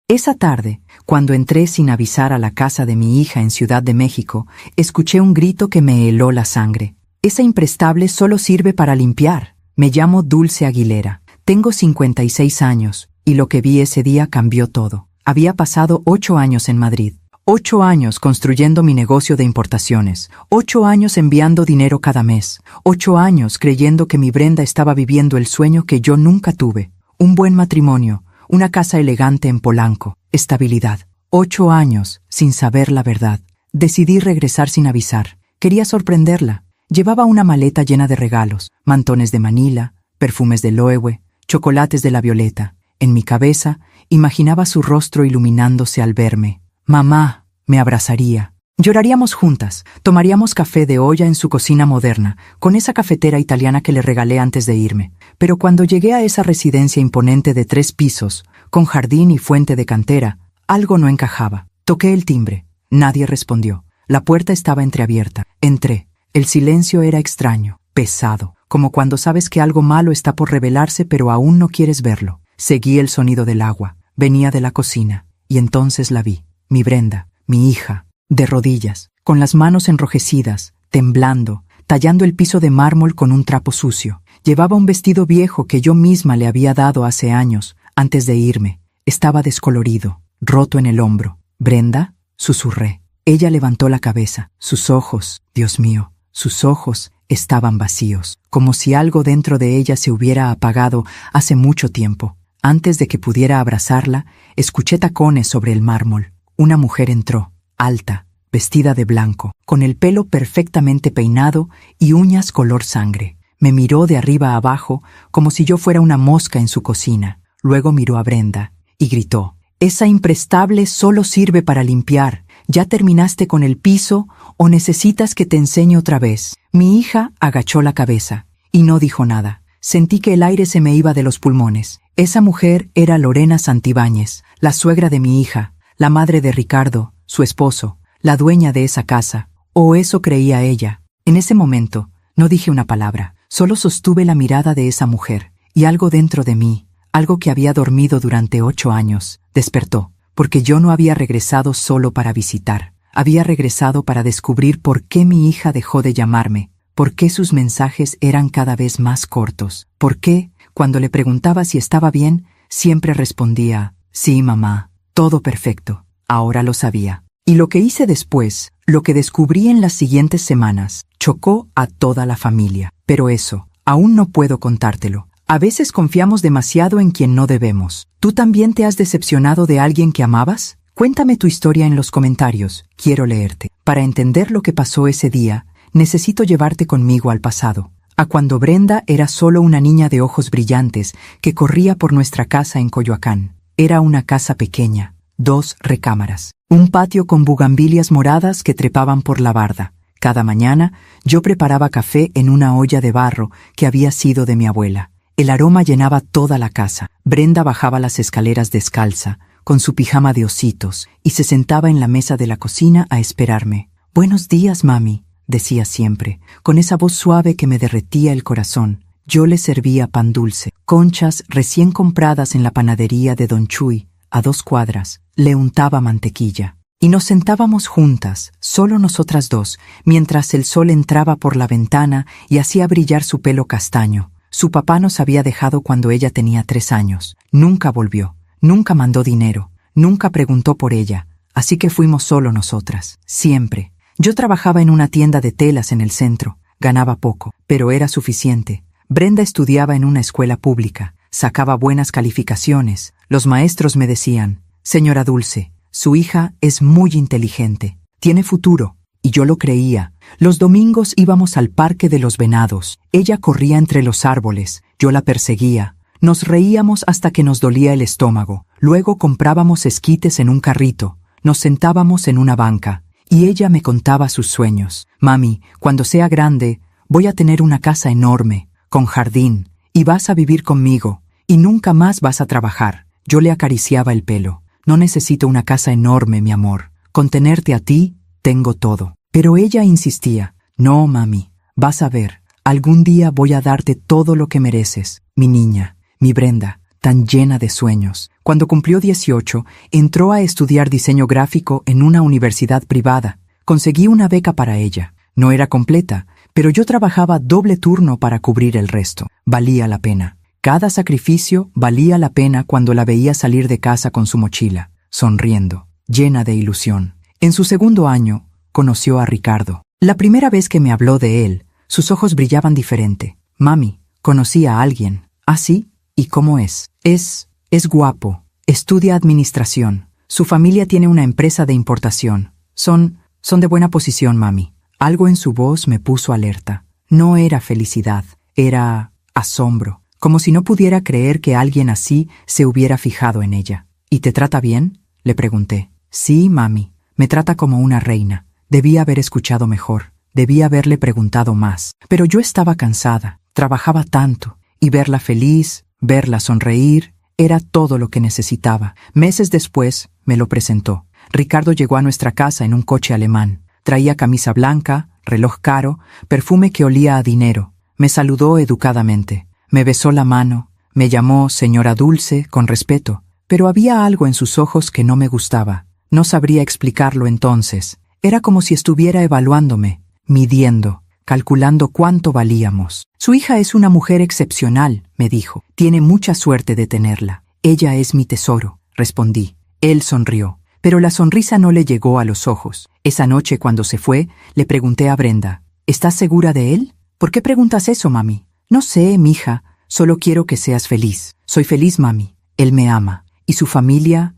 Esa tarde, cuando entré sin avisar a la casa de mi hija en Ciudad de México, escuché un grito que me heló la sangre. Esa imprestable solo sirve para limpiar. Me llamo Dulce Aguilera. Tengo 56 años, y lo que vi ese día cambió todo. Había pasado 8 años en Madrid. 8 años construyendo mi negocio de importaciones. 8 años enviando dinero cada mes. 8 años creyendo que mi Brenda estaba viviendo el sueño que yo nunca tuve. Un buen matrimonio. Una casa elegante en Polanco, estabilidad. 8 años sin saber la verdad. Decidí regresar sin avisar. Quería sorprenderla. Llevaba una maleta llena de regalos, mantones de Manila, perfumes de Loewe, chocolates de La Violeta. En mi cabeza, imaginaba su rostro iluminándose al verme. Mamá, me abrazaría. Lloraríamos juntas, tomaríamos café de olla en su cocina moderna, con esa cafetera italiana que le regalé antes de irme. Pero cuando llegué a esa residencia imponente de 3 pisos, con jardín y fuente de cantera, algo no encajaba. Toqué el timbre. Nadie respondió. La puerta estaba entreabierta. Entré. El silencio era extraño, pesado, como cuando sabes que algo malo está por revelarse pero aún no quieres verlo. Seguí el sonido del agua. Venía de la cocina. Y entonces la vi. Mi Brenda, mi hija, de rodillas, con las manos enrojecidas, temblando, tallando el piso de mármol con un trapo sucio. Llevaba un vestido viejo que yo misma le había dado hace años, antes de irme. Estaba descolorido, roto en el hombro. «¿Brenda?», susurré. Ella levantó la cabeza. Sus ojos, Dios mío, sus ojos estaban vacíos, como si algo dentro de ella se hubiera apagado hace mucho tiempo. Antes de que pudiera abrazarla, escuché tacones sobre el mármol. Una mujer entró, alta, vestida de blanco, con el pelo perfectamente peinado y uñas color sangre. Me miró de arriba a abajo como si yo fuera una mosca en su cocina. Luego miró a Brenda y gritó: «Esa imprestable solo sirve para limpiar. ¿Ya terminaste con el piso o necesitas que te enseñe otra vez?». Mi hija agachó la cabeza y no dijo nada. Sentí que el aire se me iba de los pulmones. Esa mujer era Lorena Santibáñez, la suegra de mi hija, la madre de Ricardo, su esposo, la dueña de esa casa, o eso creía ella. En ese momento, no dije una palabra, solo sostuve la mirada de esa mujer, y algo dentro de mí, algo que había dormido durante 8 años, despertó, porque yo no había regresado solo para visitar, había regresado para descubrir por qué mi hija dejó de llamarme, por qué sus mensajes eran cada vez más cortos, por qué, cuando le preguntaba si estaba bien, siempre respondía: «Sí, mamá». Todo perfecto. Ahora lo sabía. Y lo que hice después, lo que descubrí en las siguientes semanas, chocó a toda la familia. Pero eso, aún no puedo contártelo. A veces confiamos demasiado en quien no debemos. ¿Tú también te has decepcionado de alguien que amabas? Cuéntame tu historia en los comentarios. Quiero leerte. Para entender lo que pasó ese día, necesito llevarte conmigo al pasado. A cuando Brenda era solo una niña de ojos brillantes que corría por nuestra casa en Coyoacán. Era una casa pequeña, 2 recámaras, un patio con bugambilias moradas que trepaban por la barda. Cada mañana yo preparaba café en una olla de barro que había sido de mi abuela. El aroma llenaba toda la casa. Brenda bajaba las escaleras descalza, con su pijama de ositos, y se sentaba en la mesa de la cocina a esperarme. «Buenos días, mami», decía siempre, con esa voz suave que me derretía el corazón. Yo le servía pan dulce, conchas recién compradas en la panadería de Don Chuy, a 2 cuadras. Le untaba mantequilla. Y nos sentábamos juntas, solo nosotras dos, mientras el sol entraba por la ventana y hacía brillar su pelo castaño. Su papá nos había dejado cuando ella tenía 3 años. Nunca volvió, nunca mandó dinero, nunca preguntó por ella, así que fuimos solo nosotras, siempre. Yo trabajaba en una tienda de telas en el centro, ganaba poco, pero era suficiente. Brenda estudiaba en una escuela pública, sacaba buenas calificaciones. Los maestros me decían: «Señora Dulce, su hija es muy inteligente, tiene futuro». Y yo lo creía. Los domingos íbamos al Parque de los Venados. Ella corría entre los árboles, yo la perseguía. Nos reíamos hasta que nos dolía el estómago. Luego comprábamos esquites en un carrito, nos sentábamos en una banca, y ella me contaba sus sueños. «Mami, cuando sea grande, voy a tener una casa enorme, con jardín, y vas a vivir conmigo, y nunca más vas a trabajar». Yo le acariciaba el pelo. «No necesito una casa enorme, mi amor. Con tenerte a ti, tengo todo». Pero ella insistía: «No, mami, vas a ver, algún día voy a darte todo lo que mereces, mi niña, mi Brenda. tan llena de sueños. Cuando cumplió 18, entró a estudiar diseño gráfico en una universidad privada. Conseguí una beca para ella. No era completa, pero yo trabajaba doble turno para cubrir el resto. Valía la pena. Cada sacrificio valía la pena cuando la veía salir de casa con su mochila, sonriendo, llena de ilusión. En su segundo año, conoció a Ricardo. La primera vez que me habló de él, sus ojos brillaban diferente. Mami, conocí a alguien. ¿Ah, sí? ¿Y cómo es? Es guapo. Estudia administración. Su familia tiene una empresa de importación. Son de buena posición, mami. Algo en su voz me puso alerta. No era felicidad, era asombro, como si no pudiera creer que alguien así se hubiera fijado en ella. ¿Y te trata bien?, le pregunté. Sí, mami, me trata como una reina. Debía haber escuchado mejor, debía haberle preguntado más. Pero yo estaba cansada, trabajaba tanto, y verla feliz, verla sonreír, era todo lo que necesitaba. Meses después, me lo presentó. Ricardo llegó a nuestra casa en un coche alemán. Traía camisa blanca, reloj caro, perfume que olía a dinero. Me saludó educadamente. Me besó la mano. Me llamó señora Dulce, con respeto. Pero había algo en sus ojos que no me gustaba. No sabría explicarlo entonces. Era como si estuviera evaluándome, midiendo, calculando cuánto valíamos. Su hija es una mujer excepcional, me dijo. Tiene mucha suerte de tenerla. Ella es mi tesoro, respondí. Él sonrió. Pero la sonrisa no le llegó a los ojos. Esa noche, cuando se fue, le pregunté a Brenda, ¿estás segura de él? ¿Por qué preguntas eso, mami? No sé, mija, solo quiero que seas feliz. Soy feliz, mami. Él me ama. Y su familia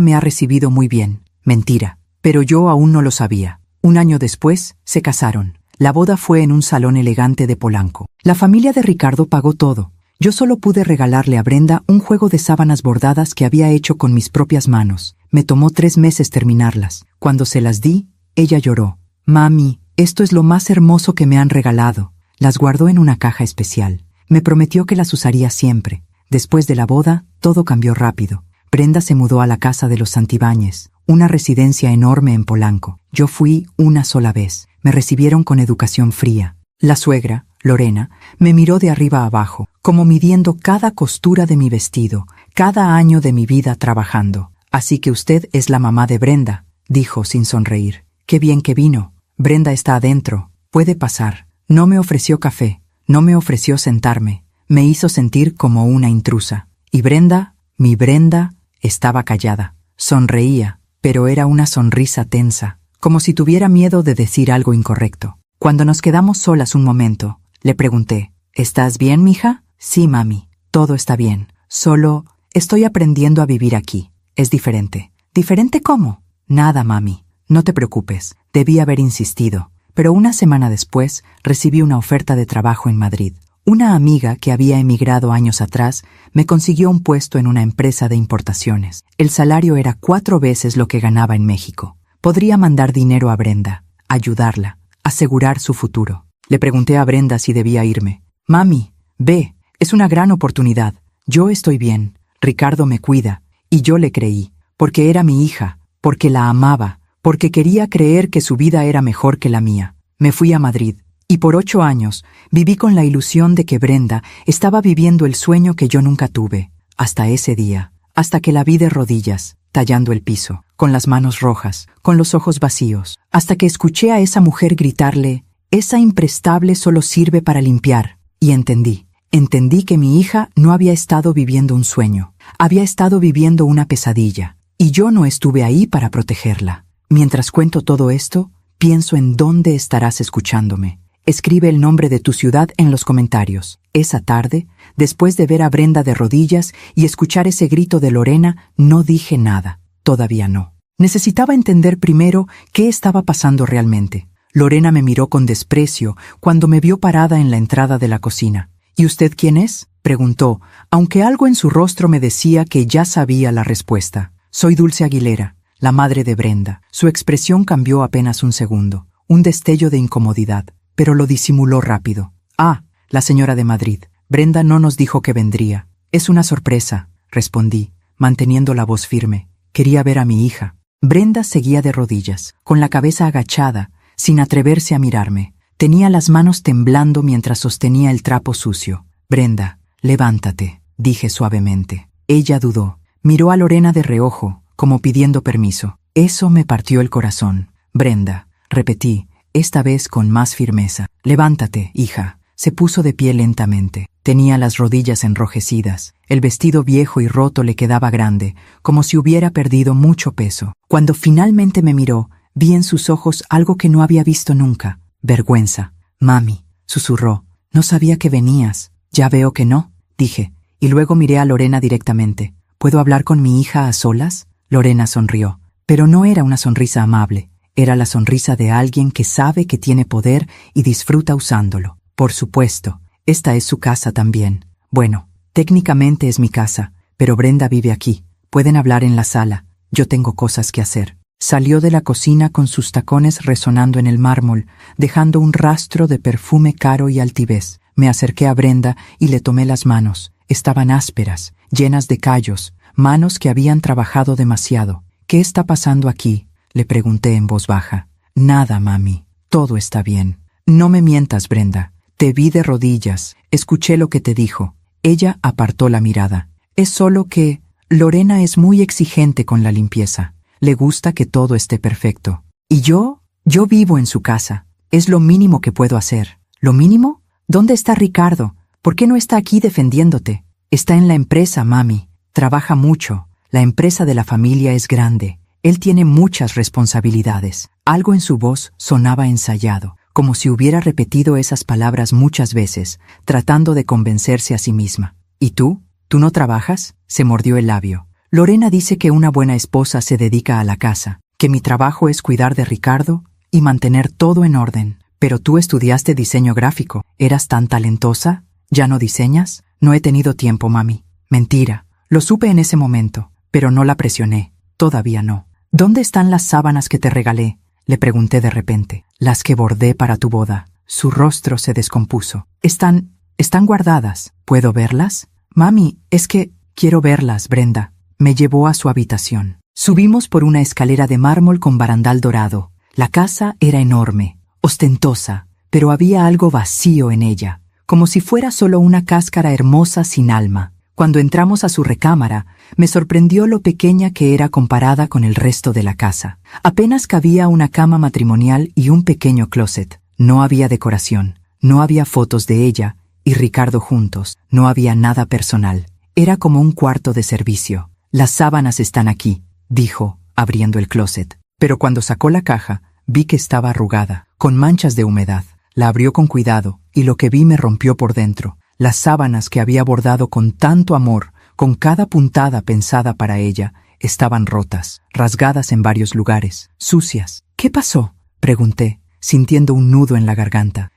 me ha recibido muy bien. Mentira. Pero yo aún no lo sabía. Un año después, se casaron. La boda fue en un salón elegante de Polanco. La familia de Ricardo pagó todo. Yo solo pude regalarle a Brenda un juego de sábanas bordadas que había hecho con mis propias manos. Me tomó 3 meses terminarlas. Cuando se las di, ella lloró. Mami, esto es lo más hermoso que me han regalado. Las guardó en una caja especial. Me prometió que las usaría siempre. Después de la boda, todo cambió rápido. Brenda se mudó a la casa de los Santibáñez, una residencia enorme en Polanco. Yo fui una sola vez. Me recibieron con educación fría. La suegra, Lorena, me miró de arriba a abajo, como midiendo cada costura de mi vestido, cada año de mi vida trabajando. Así que usted es la mamá de Brenda, dijo sin sonreír. Qué bien que vino. Brenda está adentro. Puede pasar. No me ofreció café. No me ofreció sentarme. Me hizo sentir como una intrusa. Y Brenda, mi Brenda, estaba callada. Sonreía, pero era una sonrisa tensa, como si tuviera miedo de decir algo incorrecto. Cuando nos quedamos solas un momento, le pregunté, ¿estás bien, mija? Sí, mami, todo está bien. Solo estoy aprendiendo a vivir aquí. Es diferente. ¿Diferente cómo? Nada, mami. No te preocupes. Debí haber insistido. Pero una semana después, recibí una oferta de trabajo en Madrid. Una amiga que había emigrado años atrás me consiguió un puesto en una empresa de importaciones. El salario era 4 veces lo que ganaba en México. Podría mandar dinero a Brenda, ayudarla, asegurar su futuro. Le pregunté a Brenda si debía irme. Mami, ve, es una gran oportunidad. Yo estoy bien. Ricardo me cuida. Y yo le creí, porque era mi hija, porque la amaba, porque quería creer que su vida era mejor que la mía. Me fui a Madrid. Y por 8 años viví con la ilusión de que Brenda estaba viviendo el sueño que yo nunca tuve, hasta ese día, hasta que la vi de rodillas, tallando el piso, con las manos rojas, con los ojos vacíos, hasta que escuché a esa mujer gritarle, «Esa imprestable solo sirve para limpiar», y entendí que mi hija no había estado viviendo un sueño, había estado viviendo una pesadilla, y yo no estuve ahí para protegerla. Mientras cuento todo esto, pienso en dónde estarás escuchándome. Escribe el nombre de tu ciudad en los comentarios. Esa tarde, después de ver a Brenda de rodillas y escuchar ese grito de Lorena, no dije nada. Todavía no. Necesitaba entender primero qué estaba pasando realmente. Lorena me miró con desprecio cuando me vio parada en la entrada de la cocina. ¿Y usted quién es?, preguntó, aunque algo en su rostro me decía que ya sabía la respuesta. Soy Dulce Aguilera, la madre de Brenda. Su expresión cambió apenas un segundo. Un destello de incomodidad. Pero lo disimuló rápido. Ah, la señora de Madrid. Brenda no nos dijo que vendría. Es una sorpresa, respondí, manteniendo la voz firme. Quería ver a mi hija. Brenda seguía de rodillas, con la cabeza agachada, sin atreverse a mirarme. Tenía las manos temblando mientras sostenía el trapo sucio. Brenda, levántate, dije suavemente. Ella dudó. Miró a Lorena de reojo, como pidiendo permiso. Eso me partió el corazón. Brenda, repetí, esta vez con más firmeza. Levántate, hija. Se puso de pie lentamente. Tenía las rodillas enrojecidas. El vestido viejo y roto le quedaba grande, como si hubiera perdido mucho peso. Cuando finalmente me miró, vi en sus ojos algo que no había visto nunca. Vergüenza. Mami, susurró. No sabía que venías. Ya veo que no, dije, y luego miré a Lorena directamente. ¿Puedo hablar con mi hija a solas? Lorena sonrió, pero no era una sonrisa amable. Era la sonrisa de alguien que sabe que tiene poder y disfruta usándolo. Por supuesto, esta es su casa también. Bueno, técnicamente es mi casa, pero Brenda vive aquí. Pueden hablar en la sala. Yo tengo cosas que hacer. Salió de la cocina con sus tacones resonando en el mármol, dejando un rastro de perfume caro y altivez. Me acerqué a Brenda y le tomé las manos. Estaban ásperas, llenas de callos, manos que habían trabajado demasiado. ¿Qué está pasando aquí?, le pregunté en voz baja. Nada, mami. Todo está bien. No me mientas, Brenda. Te vi de rodillas. Escuché lo que te dijo. Ella apartó la mirada. Es solo que Lorena es muy exigente con la limpieza. Le gusta que todo esté perfecto. Y yo vivo en su casa. Es lo mínimo que puedo hacer. ¿Lo mínimo? ¿Dónde está Ricardo? ¿Por qué no está aquí defendiéndote? Está en la empresa, mami. Trabaja mucho. La empresa de la familia es grande. Él tiene muchas responsabilidades. Algo en su voz sonaba ensayado, como si hubiera repetido esas palabras muchas veces, tratando de convencerse a sí misma. ¿Y tú? ¿Tú no trabajas?, se mordió el labio. Lorena dice que una buena esposa se dedica a la casa, que mi trabajo es cuidar de Ricardo y mantener todo en orden. Pero tú estudiaste diseño gráfico. ¿Eras tan talentosa? ¿Ya no diseñas? No he tenido tiempo, mami. Mentira. Lo supe en ese momento, pero no la presioné. Todavía no. ¿Dónde están las sábanas que te regalé?, le pregunté de repente. Las que bordé para tu boda. Su rostro se descompuso. Están guardadas. ¿Puedo verlas? Mami, es que quiero verlas, Brenda. Me llevó a su habitación. Subimos por una escalera de mármol con barandal dorado. La casa era enorme, ostentosa, pero había algo vacío en ella, como si fuera solo una cáscara hermosa sin alma. Cuando entramos a su recámara, me sorprendió lo pequeña que era comparada con el resto de la casa. Apenas cabía una cama matrimonial y un pequeño closet. No había decoración, no había fotos de ella y Ricardo juntos, no había nada personal. Era como un cuarto de servicio. Las sábanas están aquí, dijo, abriendo el closet. Pero cuando sacó la caja, vi que estaba arrugada, con manchas de humedad. La abrió con cuidado y lo que vi me rompió por dentro. Las sábanas que había bordado con tanto amor, con cada puntada pensada para ella, estaban rotas, rasgadas en varios lugares, sucias. ¿Qué pasó?, pregunté, sintiendo un nudo en la garganta.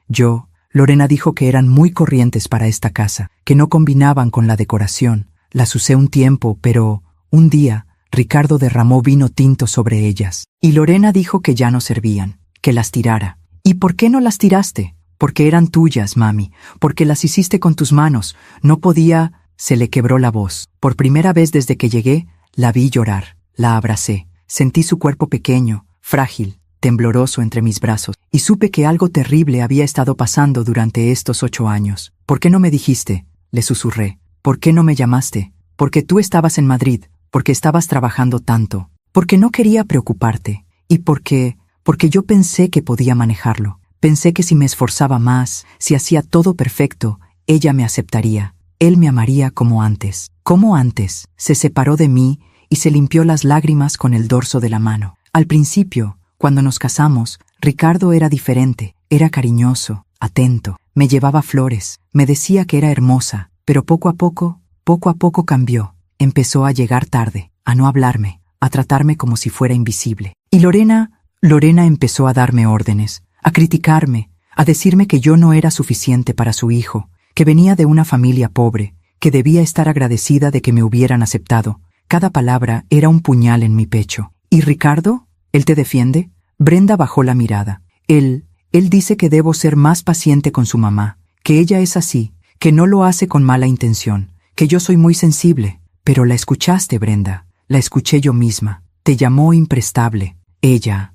Lorena dijo que eran muy corrientes para esta casa, que no combinaban con la decoración. Las usé un tiempo, pero un día Ricardo derramó vino tinto sobre ellas. Y Lorena dijo que ya no servían, que las tirara. ¿Y por qué no las tiraste? Porque eran tuyas, mami, porque las hiciste con tus manos. No podía... Se le quebró la voz. Por primera vez desde que llegué, la vi llorar. La abracé. Sentí su cuerpo pequeño, frágil, tembloroso entre mis brazos, y supe que algo terrible había estado pasando durante estos 8 años. ¿Por qué no me dijiste?, le susurré. ¿Por qué no me llamaste? Porque tú estabas en Madrid, porque estabas trabajando tanto, porque no quería preocuparte, y porque yo pensé que podía manejarlo. Pensé que si me esforzaba más, si hacía todo perfecto, ella me aceptaría. Él me amaría como antes. Como antes. Se separó de mí y se limpió las lágrimas con el dorso de la mano. Al principio, cuando nos casamos, Ricardo era diferente. Era cariñoso, atento. Me llevaba flores. Me decía que era hermosa. Pero poco a poco cambió. Empezó a llegar tarde, a no hablarme, a tratarme como si fuera invisible. Y Lorena empezó a darme órdenes, a criticarme, a decirme que yo no era suficiente para su hijo, que venía de una familia pobre, que debía estar agradecida de que me hubieran aceptado. Cada palabra era un puñal en mi pecho. ¿Y Ricardo? ¿Él te defiende? Brenda bajó la mirada. Él dice que debo ser más paciente con su mamá, que ella es así, que no lo hace con mala intención, que yo soy muy sensible. Pero la escuchaste, Brenda. La escuché yo misma. Te llamó imprestable. Ella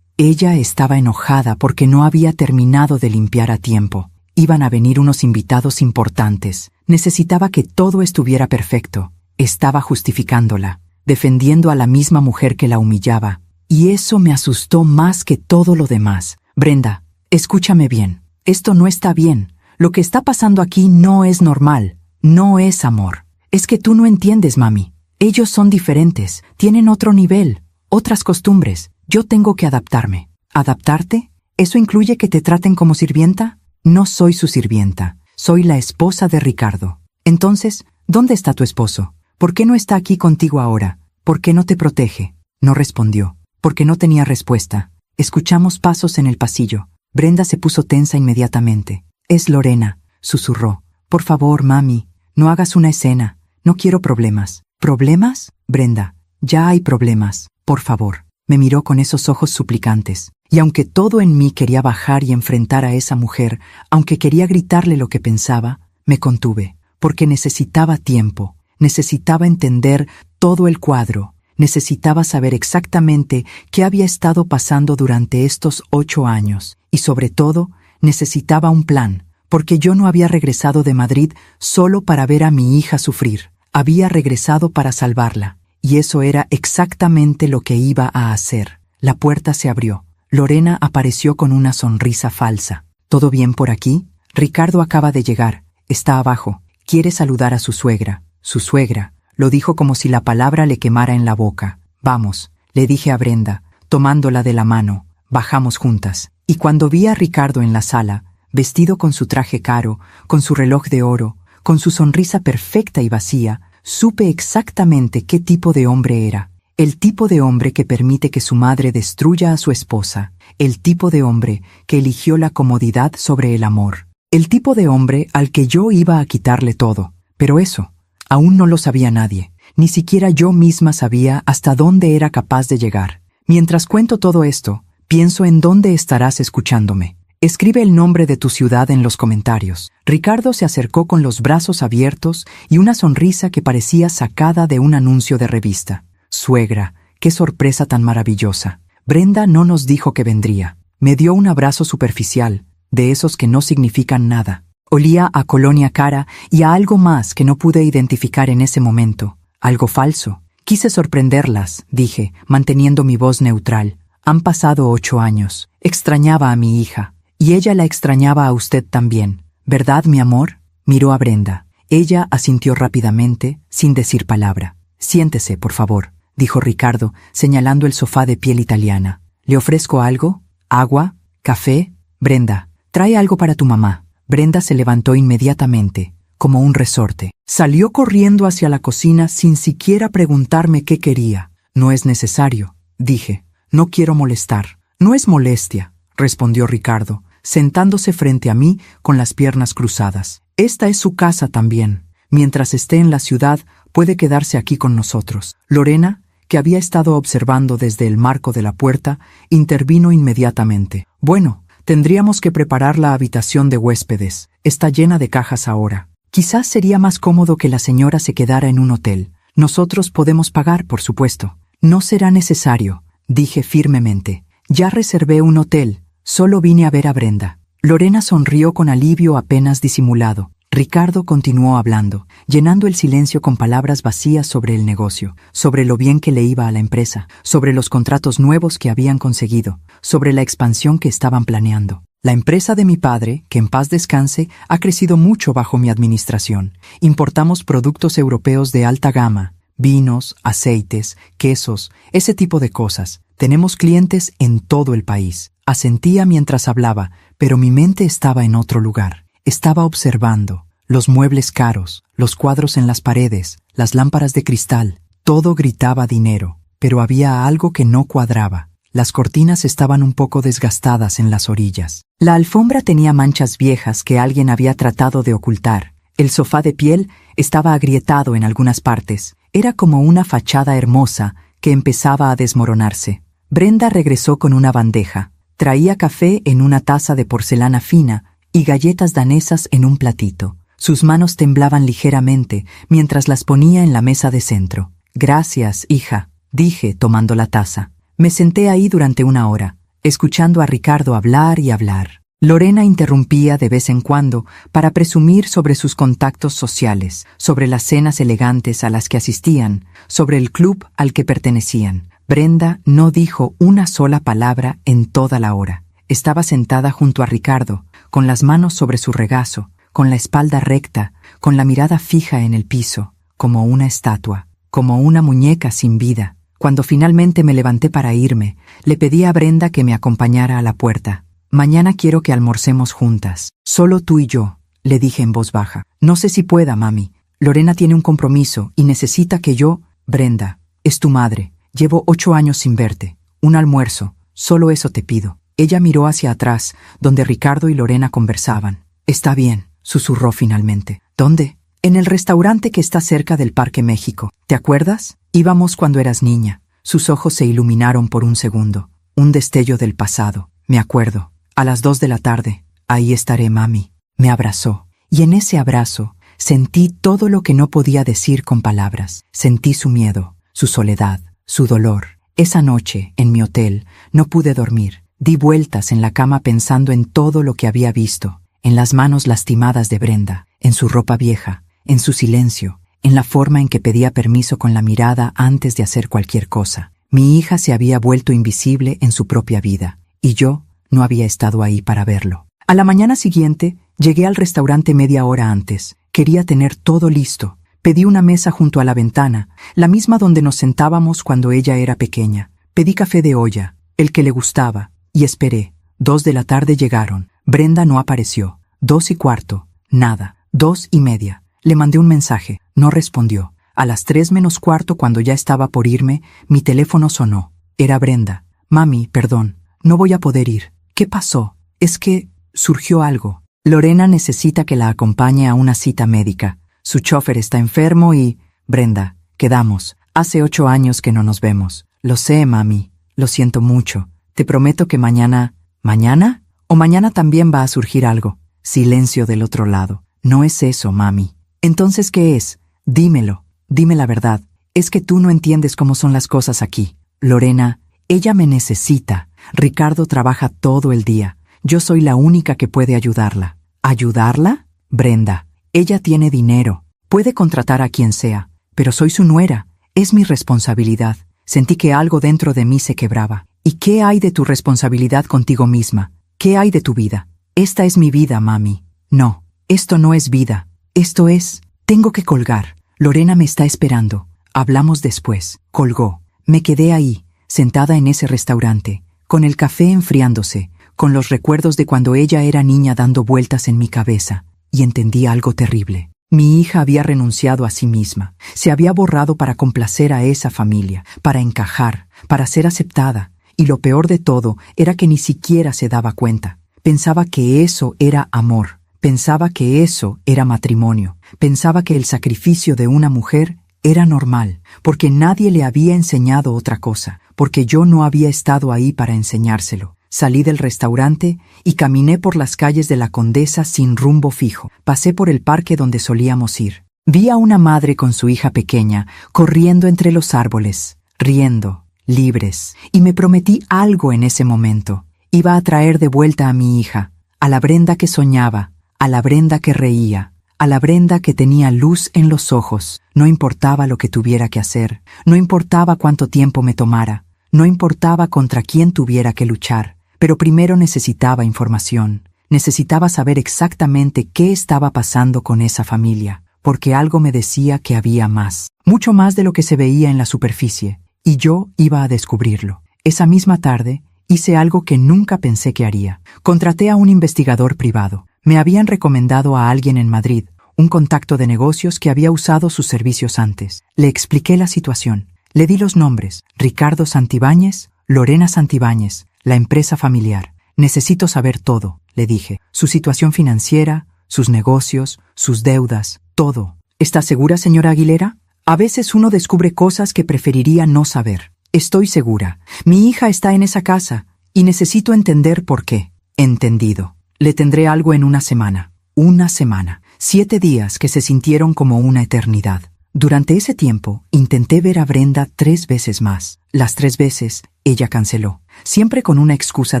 estaba enojada porque no había terminado de limpiar a tiempo. Iban a venir unos invitados importantes. Necesitaba que todo estuviera perfecto. Estaba justificándola, defendiendo a la misma mujer que la humillaba. Y eso me asustó más que todo lo demás. Brenda, escúchame bien. Esto no está bien. Lo que está pasando aquí no es normal. No es amor. Es que tú no entiendes, mami. Ellos son diferentes. Tienen otro nivel, otras costumbres. Yo tengo que adaptarme. ¿Adaptarte? ¿Eso incluye que te traten como sirvienta? No soy su sirvienta. Soy la esposa de Ricardo. Entonces, ¿dónde está tu esposo? ¿Por qué no está aquí contigo ahora? ¿Por qué no te protege? No respondió, porque no tenía respuesta. Escuchamos pasos en el pasillo. Brenda se puso tensa inmediatamente. Es Lorena, susurró. Por favor, mami, no hagas una escena. No quiero problemas. ¿Problemas? Brenda, ya hay problemas. Por favor. Me miró con esos ojos suplicantes. Y aunque todo en mí quería bajar y enfrentar a esa mujer, aunque quería gritarle lo que pensaba, me contuve, porque necesitaba tiempo, necesitaba entender todo el cuadro, necesitaba saber exactamente qué había estado pasando durante estos 8 años, y sobre todo, necesitaba un plan, porque yo no había regresado de Madrid solo para ver a mi hija sufrir, había regresado para salvarla, y eso era exactamente lo que iba a hacer. La puerta se abrió. Lorena apareció con una sonrisa falsa. ¿Todo bien por aquí? Ricardo acaba de llegar. Está abajo. Quiere saludar a su suegra. Su suegra. Lo dijo como si la palabra le quemara en la boca. Vamos, le dije a Brenda, tomándola de la mano. Bajamos juntas. Y cuando vi a Ricardo en la sala, vestido con su traje caro, con su reloj de oro, con su sonrisa perfecta y vacía, supe exactamente qué tipo de hombre era. El tipo de hombre que permite que su madre destruya a su esposa. El tipo de hombre que eligió la comodidad sobre el amor. El tipo de hombre al que yo iba a quitarle todo. Pero eso, aún no lo sabía nadie. Ni siquiera yo misma sabía hasta dónde era capaz de llegar. Mientras cuento todo esto, pienso en dónde estarás escuchándome. Escribe el nombre de tu ciudad en los comentarios. Ricardo se acercó con los brazos abiertos y una sonrisa que parecía sacada de un anuncio de revista. Suegra, qué sorpresa tan maravillosa. Brenda no nos dijo que vendría. Me dio un abrazo superficial, de esos que no significan nada. Olía a colonia cara y a algo más que no pude identificar en ese momento. Algo falso. Quise sorprenderlas, dije, manteniendo mi voz neutral. Han pasado 8 años. Extrañaba a mi hija. Y ella la extrañaba a usted también. ¿Verdad, mi amor? Miró a Brenda. Ella asintió rápidamente, sin decir palabra. Siéntese, por favor, dijo Ricardo, señalando el sofá de piel italiana. ¿Le ofrezco algo? ¿Agua? ¿Café? Brenda, trae algo para tu mamá. Brenda se levantó inmediatamente, como un resorte. Salió corriendo hacia la cocina sin siquiera preguntarme qué quería. No es necesario, dije. No quiero molestar. No es molestia, respondió Ricardo, sentándose frente a mí con las piernas cruzadas. Esta es su casa también. Mientras esté en la ciudad, puede quedarse aquí con nosotros. Lorena, que había estado observando desde el marco de la puerta, intervino inmediatamente. Bueno, tendríamos que preparar la habitación de huéspedes. Está llena de cajas ahora. Quizás sería más cómodo que la señora se quedara en un hotel. Nosotros podemos pagar, por supuesto. No será necesario, dije firmemente. Ya reservé un hotel. Solo vine a ver a Brenda. Lorena sonrió con alivio apenas disimulado. Ricardo continuó hablando, llenando el silencio con palabras vacías sobre el negocio, sobre lo bien que le iba a la empresa, sobre los contratos nuevos que habían conseguido, sobre la expansión que estaban planeando. La empresa de mi padre, que en paz descanse, ha crecido mucho bajo mi administración. Importamos productos europeos de alta gama, vinos, aceites, quesos, ese tipo de cosas. Tenemos clientes en todo el país. Asentía mientras hablaba, pero mi mente estaba en otro lugar. Estaba observando los muebles caros, los cuadros en las paredes, las lámparas de cristal. Todo gritaba dinero, pero había algo que no cuadraba. Las cortinas estaban un poco desgastadas en las orillas. La alfombra tenía manchas viejas que alguien había tratado de ocultar. El sofá de piel estaba agrietado en algunas partes. Era como una fachada hermosa que empezaba a desmoronarse. Brenda regresó con una bandeja. Traía café en una taza de porcelana fina y galletas danesas en un platito. Sus manos temblaban ligeramente mientras las ponía en la mesa de centro. «Gracias, hija», dije tomando la taza. Me senté ahí durante 1 hora, escuchando a Ricardo hablar y hablar. Lorena interrumpía de vez en cuando para presumir sobre sus contactos sociales, sobre las cenas elegantes a las que asistían, sobre el club al que pertenecían. Brenda no dijo una sola palabra en toda la hora. Estaba sentada junto a Ricardo, con las manos sobre su regazo, con la espalda recta, con la mirada fija en el piso, como una estatua, como una muñeca sin vida. Cuando finalmente me levanté para irme, le pedí a Brenda que me acompañara a la puerta. «Mañana quiero que almorcemos juntas, solo tú y yo», le dije en voz baja. «No sé si pueda, mami. Lorena tiene un compromiso y necesita que yo...» «Brenda, es tu madre. Llevo 8 años sin verte. Un almuerzo, solo eso te pido». Ella miró hacia atrás, donde Ricardo y Lorena conversaban. «Está bien», susurró finalmente. «¿Dónde?» «En el restaurante que está cerca del Parque México. ¿Te acuerdas? Íbamos cuando eras niña». Sus ojos se iluminaron por un segundo. Un destello del pasado. «Me acuerdo. A las 2 de la tarde. Ahí estaré, mami». Me abrazó. Y en ese abrazo sentí todo lo que no podía decir con palabras. Sentí su miedo, su soledad, su dolor. Esa noche, en mi hotel, no pude dormir. Di vueltas en la cama pensando en todo lo que había visto, en las manos lastimadas de Brenda, en su ropa vieja, en su silencio, en la forma en que pedía permiso con la mirada antes de hacer cualquier cosa. Mi hija se había vuelto invisible en su propia vida, y yo no había estado ahí para verlo. A la mañana siguiente, llegué al restaurante media hora antes. Quería tener todo listo. Pedí una mesa junto a la ventana, la misma donde nos sentábamos cuando ella era pequeña. Pedí café de olla, el que le gustaba, y esperé. 2 de la tarde llegaron. Brenda no apareció. 2:15, nada. 2:30. Le mandé un mensaje, no respondió. A las 3:15, cuando ya estaba por irme, mi teléfono sonó. Era Brenda. «Mami, perdón, no voy a poder ir». «¿Qué pasó?» «Es que surgió algo. Lorena necesita que la acompañe a una cita médica. Su chofer está enfermo y...» «Brenda, quedamos. Hace 8 años que no nos vemos». «Lo sé, mami. Lo siento mucho. Te prometo que mañana...» «¿Mañana? ¿O mañana también va a surgir algo?» Silencio del otro lado. «No es eso, mami». «Entonces, ¿qué es? Dímelo. Dime la verdad. Es que tú no entiendes cómo son las cosas aquí. Lorena, ella me necesita. Ricardo trabaja todo el día. Yo soy la única que puede ayudarla». «¿Ayudarla?» «Brenda, ella tiene dinero. Puede contratar a quien sea. Pero soy su nuera. Es mi responsabilidad». Sentí que algo dentro de mí se quebraba. «¿Y qué hay de tu responsabilidad contigo misma? ¿Qué hay de tu vida?» «Esta es mi vida, mami». «No, esto no es vida. Esto es... Tengo que colgar. Lorena me está esperando. Hablamos después». Colgó. Me quedé ahí, sentada en ese restaurante, con el café enfriándose, con los recuerdos de cuando ella era niña dando vueltas en mi cabeza, y entendí algo terrible. Mi hija había renunciado a sí misma, se había borrado para complacer a esa familia, para encajar, para ser aceptada, y lo peor de todo era que ni siquiera se daba cuenta. Pensaba que eso era amor, pensaba que eso era matrimonio, pensaba que el sacrificio de una mujer era normal, porque nadie le había enseñado otra cosa, porque yo no había estado ahí para enseñárselo. Salí del restaurante y caminé por las calles de la Condesa sin rumbo fijo. Pasé por el parque donde solíamos ir. Vi a una madre con su hija pequeña corriendo entre los árboles, riendo, libres, y me prometí algo en ese momento. Iba a traer de vuelta a mi hija, a la Brenda que soñaba, a la Brenda que reía, a la Brenda que tenía luz en los ojos. No importaba lo que tuviera que hacer, no importaba cuánto tiempo me tomara, no importaba contra quién tuviera que luchar. Pero primero necesitaba información. Necesitaba saber exactamente qué estaba pasando con esa familia, porque algo me decía que había más, mucho más de lo que se veía en la superficie, y yo iba a descubrirlo. Esa misma tarde hice algo que nunca pensé que haría. Contraté a un investigador privado. Me habían recomendado a alguien en Madrid, un contacto de negocios que había usado sus servicios antes. Le expliqué la situación. Le di los nombres: Ricardo Santibáñez, Lorena Santibáñez, la empresa familiar. «Necesito saber todo», le dije. «Su situación financiera, sus negocios, sus deudas, todo». «¿Está segura, señora Aguilera? A veces uno descubre cosas que preferiría no saber». «Estoy segura. Mi hija está en esa casa y necesito entender por qué». «Entendido. Le tendré algo en una semana». Una semana. 7 días que se sintieron como una eternidad. Durante ese tiempo, intenté ver a Brenda 3 veces más. Las 3 veces, ella canceló, siempre con una excusa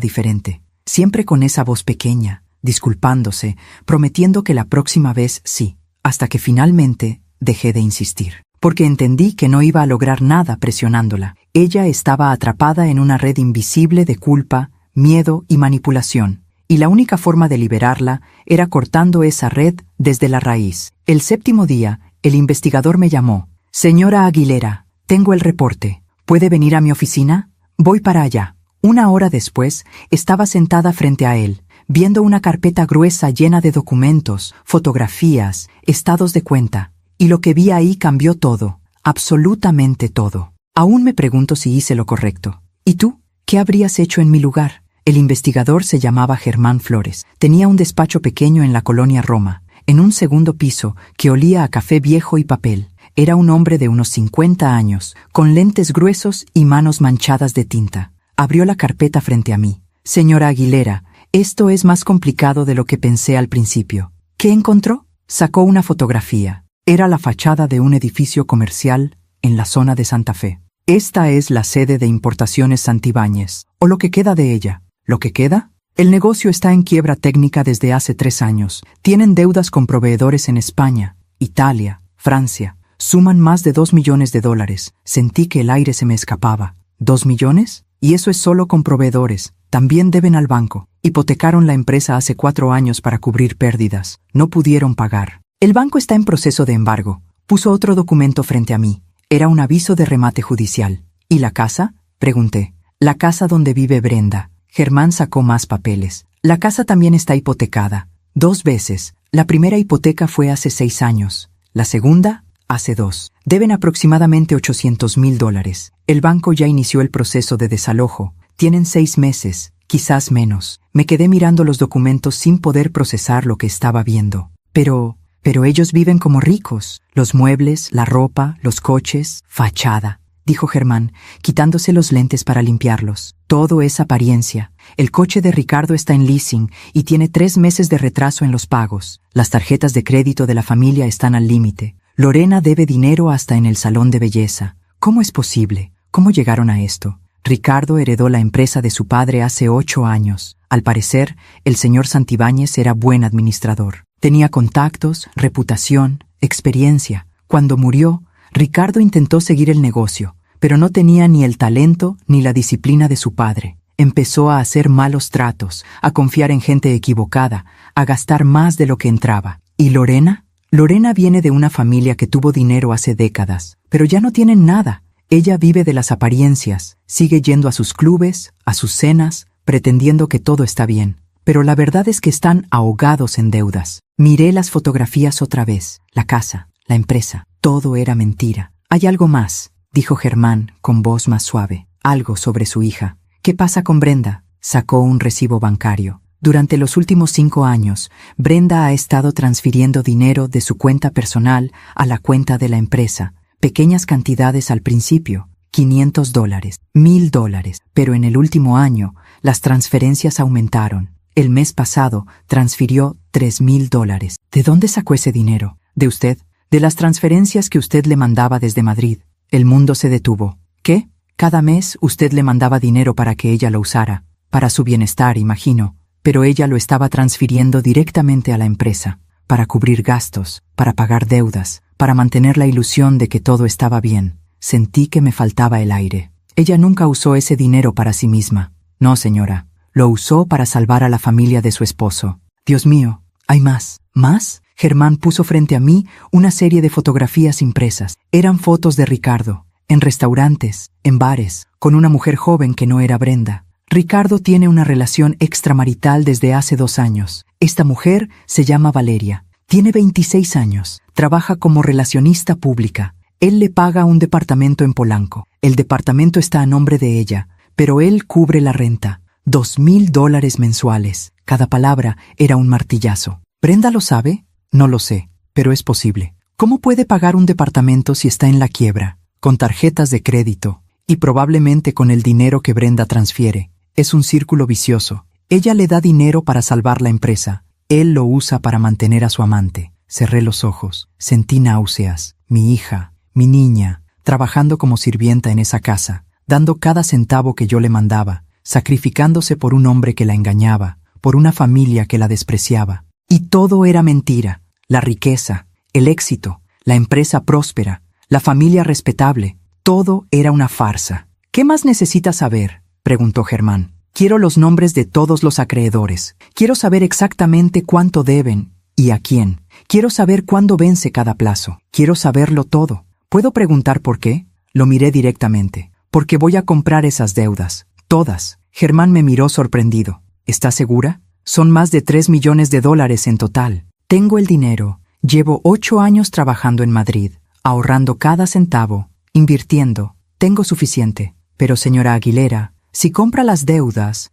diferente. siempre con esa voz pequeña, disculpándose, prometiendo que la próxima vez sí, hasta que finalmente dejé de insistir. Porque entendí que no iba a lograr nada presionándola. Ella estaba atrapada en una red invisible de culpa, miedo y manipulación, y la única forma de liberarla era cortando esa red desde la raíz. El 7º día, el investigador me llamó. «Señora Aguilera, tengo el reporte. ¿Puede venir a mi oficina? Voy para allá». 1 hora después, estaba sentada frente a él, viendo una carpeta gruesa llena de documentos, fotografías, estados de cuenta. Y lo que vi ahí cambió todo, absolutamente todo. Aún me pregunto si hice lo correcto. ¿Y tú? ¿Qué habrías hecho en mi lugar? El investigador se llamaba Germán Flores. Tenía un despacho pequeño en la colonia Roma, en un 2º piso que olía a café viejo y papel. Era un hombre de unos 50 años, con lentes gruesos y manos manchadas de tinta. Abrió la carpeta frente a mí. «Señora Aguilera, esto es más complicado de lo que pensé al principio». ¿Qué encontró? Sacó una fotografía. Era la fachada de un edificio comercial en la zona de Santa Fe. Esta es la sede de Importaciones Santibáñez, o lo que queda de ella. ¿Lo que queda? El negocio está en quiebra técnica desde hace 3 años. Tienen deudas con proveedores en España, Italia, Francia. Suman más de $2 millones. Sentí que el aire se me escapaba. ¿2 millones? Y eso es solo con proveedores. También deben al banco. Hipotecaron la empresa hace 4 años para cubrir pérdidas. No pudieron pagar. El banco está en proceso de embargo. Puso otro documento frente a mí. Era un aviso de remate judicial. ¿Y la casa? Pregunté. La casa donde vive Brenda. Germán sacó más papeles. La casa también está hipotecada. 2 veces. La primera hipoteca fue hace 6 años. La segunda, hace 2. Deben aproximadamente $800,000. El banco ya inició el proceso de desalojo. Tienen 6 meses, quizás menos. Me quedé mirando los documentos sin poder procesar lo que estaba viendo. Pero ellos viven como ricos. Los muebles, la ropa, los coches, fachada, dijo Germán, quitándose los lentes para limpiarlos. Todo es apariencia. El coche de Ricardo está en leasing y tiene 3 meses de retraso en los pagos. Las tarjetas de crédito de la familia están al límite. Lorena debe dinero hasta en el salón de belleza. ¿Cómo es posible? ¿Cómo llegaron a esto? Ricardo heredó la empresa de su padre hace 8 años. Al parecer, el señor Santibáñez era buen administrador. Tenía contactos, reputación, experiencia. Cuando murió, Ricardo intentó seguir el negocio, pero no tenía ni el talento ni la disciplina de su padre. Empezó a hacer malos tratos, a confiar en gente equivocada, a gastar más de lo que entraba. ¿Y Lorena? Lorena viene de una familia que tuvo dinero hace décadas, pero ya no tienen nada. Ella vive de las apariencias, sigue yendo a sus clubes, a sus cenas, pretendiendo que todo está bien. Pero la verdad es que están ahogados en deudas. Miré las fotografías otra vez, la casa, la empresa, todo era mentira. «Hay algo más», dijo Germán con voz más suave, algo sobre su hija. «¿Qué pasa con Brenda?» Sacó un recibo bancario. Durante los últimos 5 años, Brenda ha estado transfiriendo dinero de su cuenta personal a la cuenta de la empresa. Pequeñas cantidades al principio, $500, $1,000, pero en el último año las transferencias aumentaron. El mes pasado transfirió $3,000. ¿De dónde sacó ese dinero? ¿De usted? De las transferencias que usted le mandaba desde Madrid. El mundo se detuvo. ¿Qué? Cada mes usted le mandaba dinero para que ella lo usara. Para su bienestar, imagino. Pero ella lo estaba transfiriendo directamente a la empresa. Para cubrir gastos, para pagar deudas, para mantener la ilusión de que todo estaba bien. Sentí que me faltaba el aire. Ella nunca usó ese dinero para sí misma. No, señora. Lo usó para salvar a la familia de su esposo. Dios mío, ¿hay más? ¿Más? Germán puso frente a mí una serie de fotografías impresas. Eran fotos de Ricardo, en restaurantes, en bares, con una mujer joven que no era Brenda. Ricardo tiene una relación extramarital desde hace 2 años. Esta mujer se llama Valeria. Tiene 26 años. Trabaja como relacionista pública. Él le paga un departamento en Polanco. El departamento está a nombre de ella, pero él cubre la renta. $2,000 mensuales. Cada palabra era un martillazo. ¿Brenda lo sabe? No lo sé, pero es posible. ¿Cómo puede pagar un departamento si está en la quiebra? Con tarjetas de crédito, y probablemente con el dinero que Brenda transfiere. Es un círculo vicioso. Ella le da dinero para salvar la empresa. Él lo usa para mantener a su amante. Cerré los ojos. Sentí náuseas. Mi hija, mi niña, trabajando como sirvienta en esa casa, dando cada centavo que yo le mandaba. sacrificándose por un hombre que la engañaba, por una familia que la despreciaba. Y todo era mentira: la riqueza, el éxito, la empresa próspera, la familia respetable. Todo era una farsa. ¿Qué más necesitas saber?, preguntó Germán. Quiero los nombres de todos los acreedores. Quiero saber exactamente cuánto deben y a quién. Quiero saber cuándo vence cada plazo. Quiero saberlo todo. ¿Puedo preguntar por qué? Lo miré directamente. Porque voy a comprar esas deudas. Todas. Germán me miró sorprendido. ¿Estás segura? Son más de $3 millones en total. Tengo el dinero. Llevo 8 años trabajando en Madrid, ahorrando cada centavo, invirtiendo. Tengo suficiente. Pero, señora Aguilera, si compro las deudas,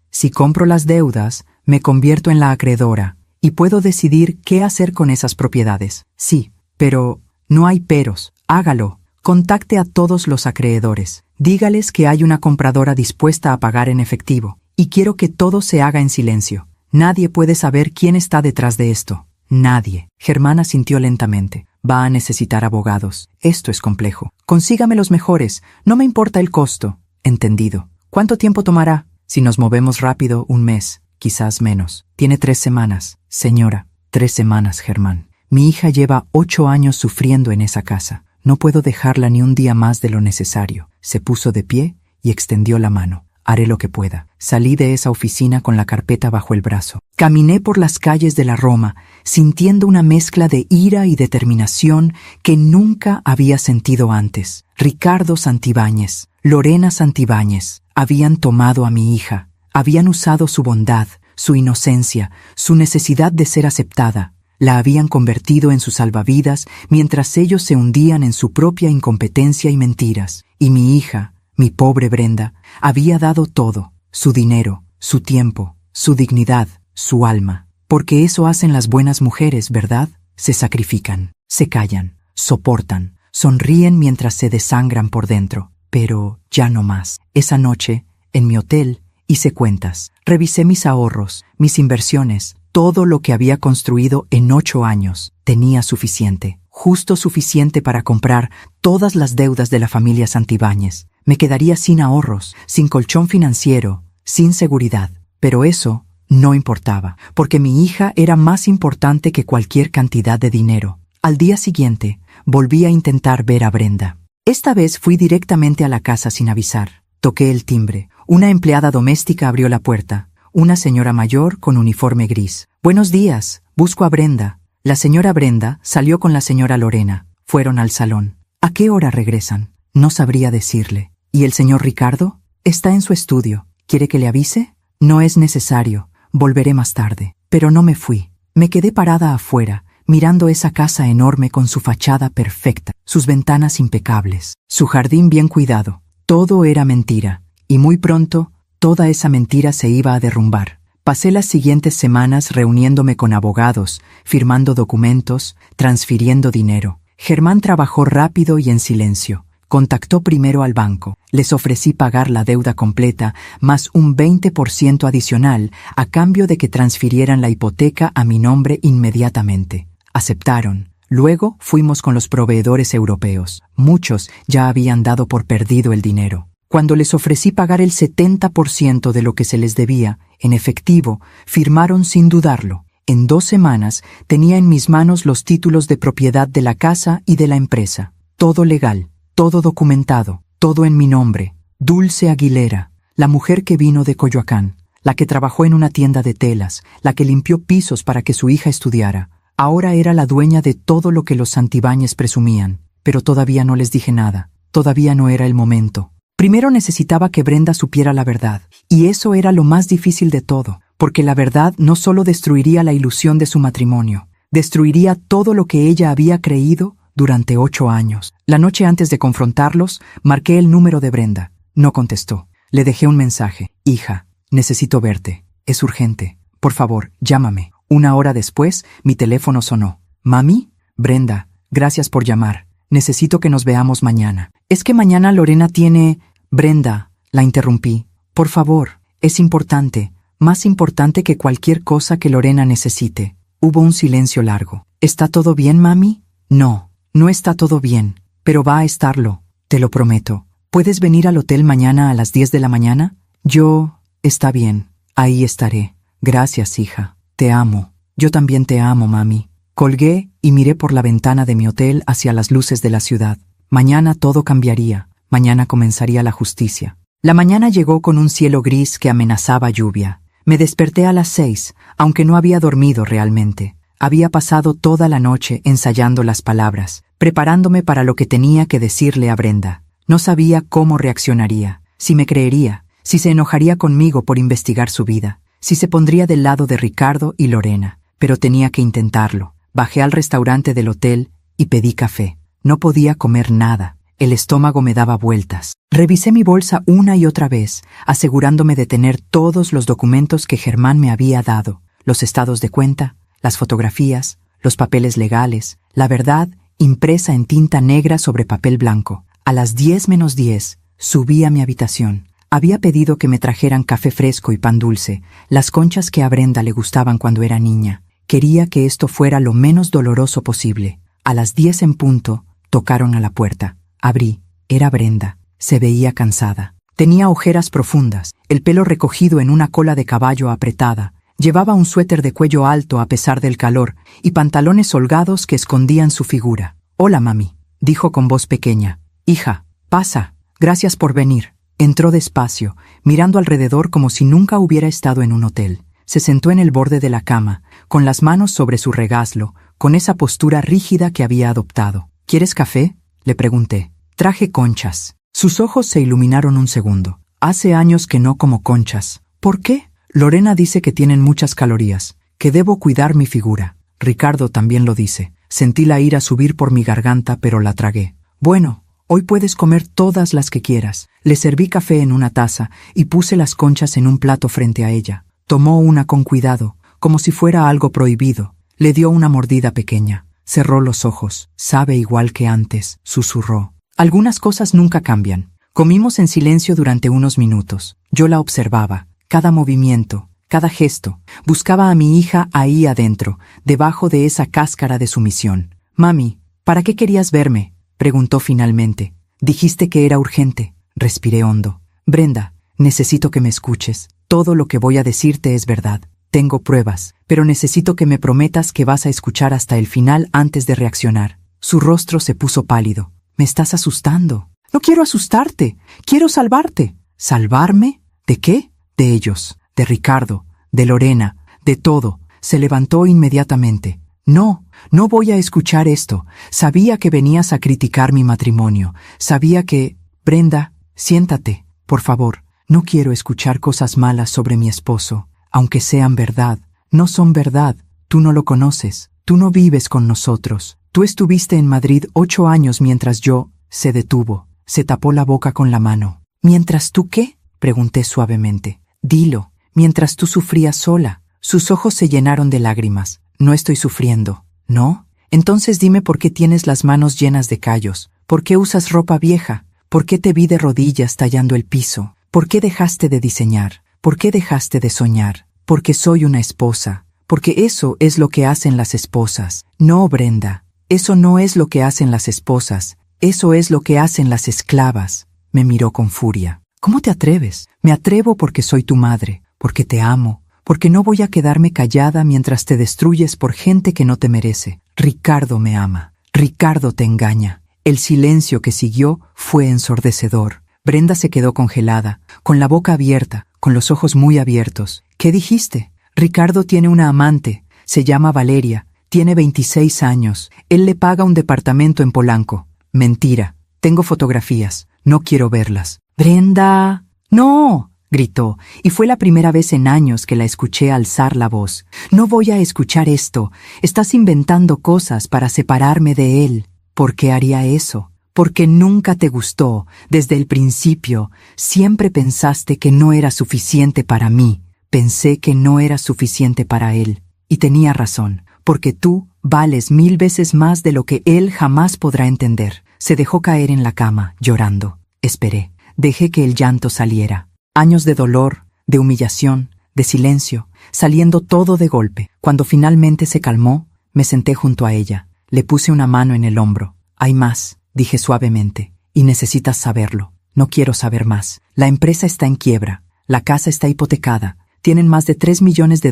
me convierto en la acreedora y puedo decidir qué hacer con esas propiedades. Sí, pero no hay peros. Hágalo. Contacte a todos los acreedores. Dígales que hay una compradora dispuesta a pagar en efectivo. Y quiero que todo se haga en silencio. Nadie puede saber quién está detrás de esto. Nadie. Germán asintió lentamente. Va a necesitar abogados. Esto es complejo. Consígame los mejores. No me importa el costo. Entendido. ¿Cuánto tiempo tomará? Si nos movemos rápido, 1 mes, quizás menos. Tiene 3 semanas. Señora, 3 semanas, Germán. Mi hija lleva 8 años sufriendo en esa casa. No puedo dejarla ni un día más de lo necesario. Se puso de pie y extendió la mano. Haré lo que pueda. Salí de esa oficina con la carpeta bajo el brazo. Caminé por las calles de la Roma, sintiendo una mezcla de ira y determinación que nunca había sentido antes. Ricardo Santibáñez, Lorena Santibáñez, habían tomado a mi hija. Habían usado su bondad, su inocencia, su necesidad de ser aceptada. La habían convertido en su salvavidas mientras ellos se hundían en su propia incompetencia y mentiras. Y mi hija, mi pobre Brenda, había dado todo: su dinero, su tiempo, su dignidad, su alma. Porque eso hacen las buenas mujeres, ¿verdad? Se sacrifican, se callan, soportan, sonríen mientras se desangran por dentro. Pero ya no más. Esa noche, en mi hotel, hice cuentas. Revisé mis ahorros, mis inversiones, todo lo que había construido en 8 años. Tenía suficiente, justo suficiente para comprar todas las deudas de la familia Santibáñez. Me quedaría sin ahorros, sin colchón financiero, sin seguridad. Pero eso no importaba, porque mi hija era más importante que cualquier cantidad de dinero. Al día siguiente, volví a intentar ver a Brenda. Esta vez fui directamente a la casa sin avisar. Toqué el timbre. Una empleada doméstica abrió la puerta. Una señora mayor con uniforme gris. «Buenos días, busco a Brenda». La señora Brenda salió con la señora Lorena. Fueron al salón. ¿A qué hora regresan? No sabría decirle. ¿Y el señor Ricardo? Está en su estudio. ¿Quiere que le avise? No es necesario. Volveré más tarde. Pero no me fui. Me quedé parada afuera, mirando esa casa enorme con su fachada perfecta, sus ventanas impecables, su jardín bien cuidado. Todo era mentira, y muy pronto toda esa mentira se iba a derrumbar. Pasé las siguientes semanas reuniéndome con abogados, firmando documentos, transfiriendo dinero. Germán trabajó rápido y en silencio. Contactó primero al banco. Les ofrecí pagar la deuda completa, más un 20% adicional, a cambio de que transfirieran la hipoteca a mi nombre inmediatamente. Aceptaron. Luego fuimos con los proveedores europeos. Muchos ya habían dado por perdido el dinero. Cuando les ofrecí pagar el 70% de lo que se les debía, en efectivo, firmaron sin dudarlo. En 2 semanas tenía en mis manos los títulos de propiedad de la casa y de la empresa. Todo legal, todo documentado, todo en mi nombre. Dulce Aguilera, la mujer que vino de Coyoacán, la que trabajó en una tienda de telas, la que limpió pisos para que su hija estudiara. Ahora era la dueña de todo lo que los Santibáñez presumían. Pero todavía no les dije nada. Todavía no era el momento. Primero necesitaba que Brenda supiera la verdad, y eso era lo más difícil de todo, porque la verdad no solo destruiría la ilusión de su matrimonio, destruiría todo lo que ella había creído durante 8 años. La noche antes de confrontarlos, marqué el número de Brenda. No contestó. Le dejé un mensaje. «Hija, necesito verte. Es urgente. Por favor, llámame». 1 hora después, mi teléfono sonó. «¿Mami?» «Brenda, gracias por llamar. Necesito que nos veamos mañana». «Es que mañana Lorena tiene...» «Brenda», la interrumpí. «Por favor, es importante, más importante que cualquier cosa que Lorena necesite». Hubo un silencio largo. «¿Está todo bien, mami?» «No, no está todo bien, pero va a estarlo, te lo prometo. ¿Puedes venir al hotel mañana a las 10 de la mañana?» Yo Está bien, ahí estaré. Gracias, hija. Te amo. Yo también te amo, mami. Colgué y miré por la ventana de mi hotel hacia las luces de la ciudad. Mañana todo cambiaría. Mañana comenzaría la justicia. La mañana llegó con un cielo gris que amenazaba lluvia. Me desperté a las 6, aunque no había dormido realmente. Había pasado toda la noche ensayando las palabras, preparándome para lo que tenía que decirle a Brenda. No sabía cómo reaccionaría, si me creería, si se enojaría conmigo por investigar su vida, si se pondría del lado de Ricardo y Lorena. Pero tenía que intentarlo. Bajé al restaurante del hotel y pedí café. No podía comer nada. El estómago me daba vueltas. Revisé mi bolsa una y otra vez, asegurándome de tener todos los documentos que Germán me había dado, los estados de cuenta, las fotografías, los papeles legales, la verdad impresa en tinta negra sobre papel blanco. A las 10:10 subí a mi habitación. Había pedido que me trajeran café fresco y pan dulce, las conchas que a Brenda le gustaban cuando era niña. Quería que esto fuera lo menos doloroso posible. A las 10 en punto, tocaron a la puerta. Abrí. Era Brenda. Se veía cansada. Tenía ojeras profundas, el pelo recogido en una cola de caballo apretada. Llevaba un suéter de cuello alto a pesar del calor y pantalones holgados que escondían su figura. «Hola, mami», dijo con voz pequeña. «Hija, pasa. Gracias por venir». Entró despacio, mirando alrededor como si nunca hubiera estado en un hotel. Se sentó en el borde de la cama, con las manos sobre su regaslo, con esa postura rígida que había adoptado. «¿Quieres café?», le pregunté. «Traje conchas». Sus ojos se iluminaron un segundo. «Hace años que no como conchas». «¿Por qué?». «Lorena dice que tienen muchas calorías, que debo cuidar mi figura. Ricardo también lo dice». Sentí la ira subir por mi garganta, pero la tragué. «Bueno, hoy puedes comer todas las que quieras». Le serví café en una taza y puse las conchas en un plato frente a ella. Tomó una con cuidado, como si fuera algo prohibido. Le dio una mordida pequeña. Cerró los ojos. «Sabe igual que antes», susurró. Algunas cosas nunca cambian. Comimos en silencio durante unos minutos. Yo la observaba. Cada movimiento, cada gesto. Buscaba a mi hija ahí adentro, debajo de esa cáscara de sumisión. «Mami, ¿para qué querías verme?», preguntó finalmente. «Dijiste que era urgente». Respiré hondo. «Brenda, necesito que me escuches. Todo lo que voy a decirte es verdad. Tengo pruebas, pero necesito que me prometas que vas a escuchar hasta el final antes de reaccionar». Su rostro se puso pálido. «Me estás asustando». «No quiero asustarte. Quiero salvarte». «¿Salvarme? ¿De qué?». «De ellos, de Ricardo, de Lorena, de todo». Se levantó inmediatamente. «No, no voy a escuchar esto. Sabía que venías a criticar mi matrimonio. Sabía que... Brenda, siéntate, por favor. No quiero escuchar cosas malas sobre mi esposo, aunque sean verdad. No son verdad. Tú no lo conoces. Tú no vives con nosotros. Tú estuviste en Madrid 8 años mientras yo...». Se detuvo. Se tapó la boca con la mano. «¿Mientras tú qué?», pregunté suavemente. «Dilo, mientras tú sufrías sola». Sus ojos se llenaron de lágrimas. «No estoy sufriendo». «¿No? Entonces dime por qué tienes las manos llenas de callos. ¿Por qué usas ropa vieja? ¿Por qué te vi de rodillas tallando el piso? ¿Por qué dejaste de diseñar? ¿Por qué dejaste de soñar? Porque soy una esposa. Porque eso es lo que hacen las esposas». «No, Brenda. Eso no es lo que hacen las esposas. Eso es lo que hacen las esclavas». Me miró con furia. «¿Cómo te atreves?». «Me atrevo porque soy tu madre, porque te amo, porque no voy a quedarme callada mientras te destruyes por gente que no te merece. Ricardo me ama. Ricardo te engaña». El silencio que siguió fue ensordecedor. Brenda se quedó congelada, con la boca abierta, con los ojos muy abiertos. «¿Qué dijiste?». «Ricardo tiene una amante. Se llama Valeria. Tiene 26 años. Él le paga un departamento en Polanco». «Mentira. Tengo fotografías. No quiero verlas». «Brenda». «No», gritó, y fue la primera vez en años que la escuché alzar la voz. «No voy a escuchar esto. Estás inventando cosas para separarme de él». «¿Por qué haría eso?». «Porque nunca te gustó. Desde el principio. Siempre pensaste que no era suficiente para mí. Pensé que no era suficiente para él. Y tenía razón, porque tú vales 1000 veces más de lo que él jamás podrá entender». Se dejó caer en la cama, llorando. Esperé. Dejé que el llanto saliera. Años de dolor, de humillación, de silencio, saliendo todo de golpe. Cuando finalmente se calmó, me senté junto a ella. Le puse una mano en el hombro. «Hay más», dije suavemente, «y necesitas saberlo. No quiero saber más. La empresa está en quiebra. La casa está hipotecada. Tienen más de $3 millones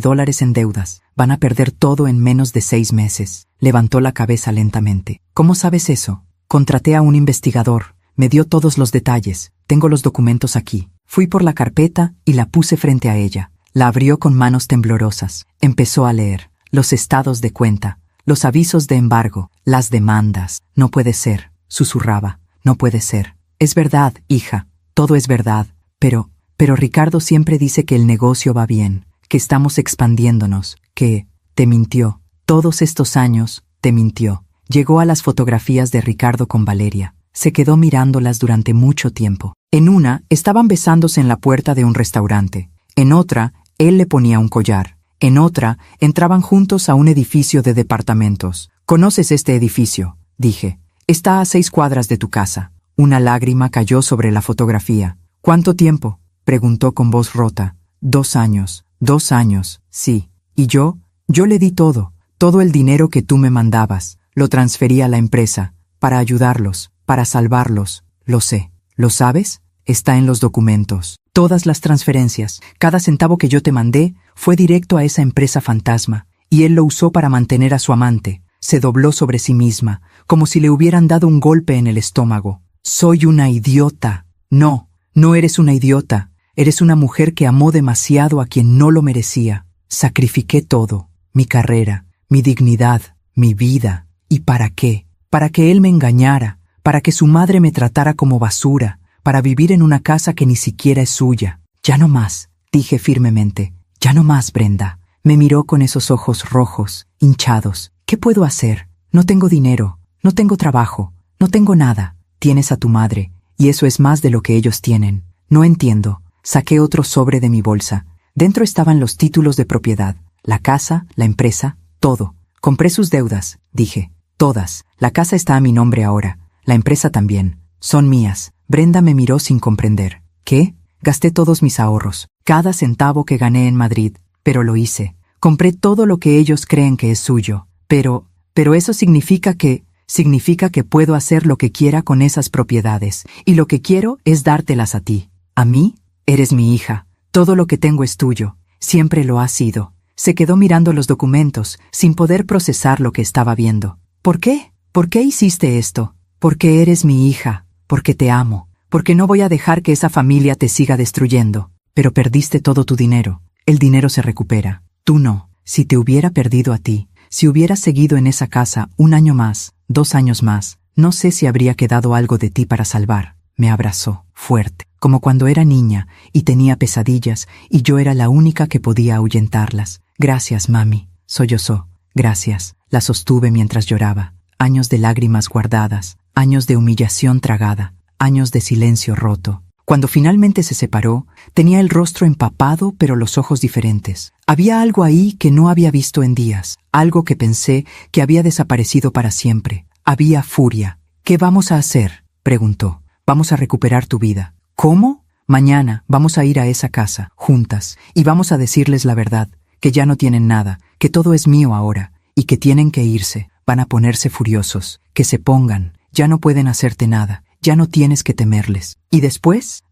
en deudas. Van a perder todo en menos de 6 meses. Levantó la cabeza lentamente. ¿Cómo sabes eso? Contraté a un investigador. Me dio todos los detalles. Tengo los documentos aquí. Fui por la carpeta y la puse frente a ella. La abrió con manos temblorosas. Empezó a leer. Los estados de cuenta. Los avisos de embargo. Las demandas. No puede ser, susurraba. No puede ser. Es verdad, hija. Todo es verdad. Pero Ricardo siempre dice que el negocio va bien, que estamos expandiéndonos, que te mintió. Todos estos años, te mintió. Llegó a las fotografías de Ricardo con Valeria. Se quedó mirándolas durante mucho tiempo. En una, estaban besándose en la puerta de un restaurante. En otra, él le ponía un collar. En otra, entraban juntos a un edificio de departamentos. ¿Conoces este edificio?, dije. Está a 6 cuadras de tu casa. Una lágrima cayó sobre la fotografía. ¿Cuánto tiempo?, preguntó con voz rota. 2 años. 2 años, sí. ¿Y yo? Yo le di todo. Todo el dinero que tú me mandabas. Lo transferí a la empresa. Para ayudarlos. Para salvarlos. Lo sé. ¿Lo sabes? Está en los documentos. Todas las transferencias, cada centavo que yo te mandé, fue directo a esa empresa fantasma. Y él lo usó para mantener a su amante. Se dobló sobre sí misma, como si le hubieran dado un golpe en el estómago. Soy una idiota. No, no eres una idiota. Eres una mujer que amó demasiado a quien no lo merecía. Sacrifiqué todo. Mi carrera, mi dignidad, mi vida. ¿Y para qué? Para que él me engañara, para que su madre me tratara como basura, para vivir en una casa que ni siquiera es suya. Ya no más, dije firmemente. Ya no más, Brenda. Me miró con esos ojos rojos, hinchados. ¿Qué puedo hacer? No tengo dinero, no tengo trabajo, no tengo nada. Tienes a tu madre, y eso es más de lo que ellos tienen. No entiendo. Saqué otro sobre de mi bolsa. Dentro estaban los títulos de propiedad, la casa, la empresa, todo. Compré sus deudas, dije. Todas. La casa está a mi nombre ahora. La empresa también. Son mías. Brenda me miró sin comprender. ¿Qué? Gasté todos mis ahorros, cada centavo que gané en Madrid, pero lo hice. Compré todo lo que ellos creen que es suyo. Pero eso significa que puedo hacer lo que quiera con esas propiedades, y lo que quiero es dártelas a ti. ¿A mí? Eres mi hija. Todo lo que tengo es tuyo. Siempre lo ha sido. Se quedó mirando los documentos, sin poder procesar lo que estaba viendo. ¿Por qué? ¿Por qué hiciste esto? Porque eres mi hija. Porque te amo. Porque no voy a dejar que esa familia te siga destruyendo. Pero perdiste todo tu dinero. El dinero se recupera. Tú no. Si te hubiera perdido a ti, si hubieras seguido en esa casa 1 año más, 2 años más, no sé si habría quedado algo de ti para salvar. Me abrazó, fuerte, como cuando era niña y tenía pesadillas y yo era la única que podía ahuyentarlas. Gracias, mami, sollozó. Gracias. La sostuve mientras lloraba. Años de lágrimas guardadas, años de humillación tragada, años de silencio roto. Cuando finalmente se separó, tenía el rostro empapado pero los ojos diferentes. Había algo ahí que no había visto en días, algo que pensé que había desaparecido para siempre. Había furia. ¿Qué vamos a hacer?, preguntó. Vamos a recuperar tu vida. ¿Cómo? Mañana vamos a ir a esa casa, juntas, y vamos a decirles la verdad, que ya no tienen nada, que todo es mío ahora, y que tienen que irse. Van a ponerse furiosos. Que se pongan. Ya no pueden hacerte nada. Ya no tienes que temerles. Y después,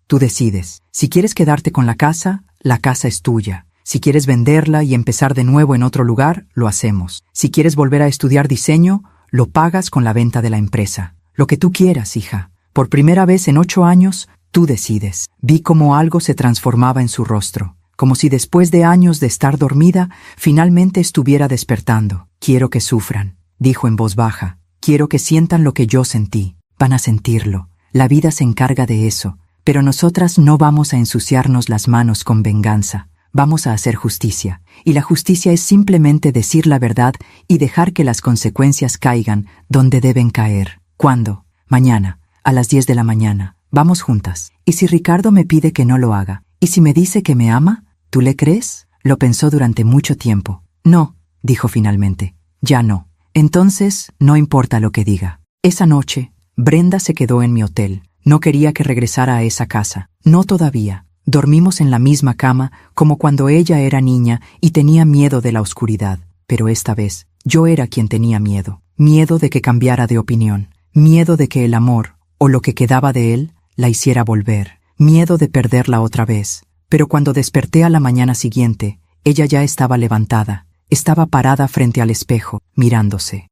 tú decides. Si quieres quedarte con la casa es tuya. Si quieres venderla y empezar de nuevo en otro lugar, lo hacemos. Si quieres volver a estudiar diseño, lo pagas con la venta de la empresa. Lo que tú quieras, hija. Por primera vez en 8 años, tú decides. Vi cómo algo se transformaba en su rostro. Como si después de años de estar dormida, finalmente estuviera despertando. Quiero que sufran, dijo en voz baja. Quiero que sientan lo que yo sentí. Van a sentirlo. La vida se encarga de eso. Pero nosotras no vamos a ensuciarnos las manos con venganza. Vamos a hacer justicia. Y la justicia es simplemente decir la verdad y dejar que las consecuencias caigan donde deben caer. ¿Cuándo? Mañana, a las 10 de la mañana. Vamos juntas. ¿Y si Ricardo me pide que no lo haga? ¿Y si me dice que me ama? ¿Tú le crees? Lo pensó durante mucho tiempo. No, dijo finalmente. Ya no. Entonces, no importa lo que diga. Esa noche, Brenda se quedó en mi hotel. No quería que regresara a esa casa. No todavía. Dormimos en la misma cama como cuando ella era niña y tenía miedo de la oscuridad. Pero esta vez, yo era quien tenía miedo. Miedo de que cambiara de opinión. Miedo de que el amor, o lo que quedaba de él, la hiciera volver. miedo de perderla otra vez. Pero cuando desperté a la mañana siguiente, ella ya estaba levantada, estaba parada frente al espejo, mirándose.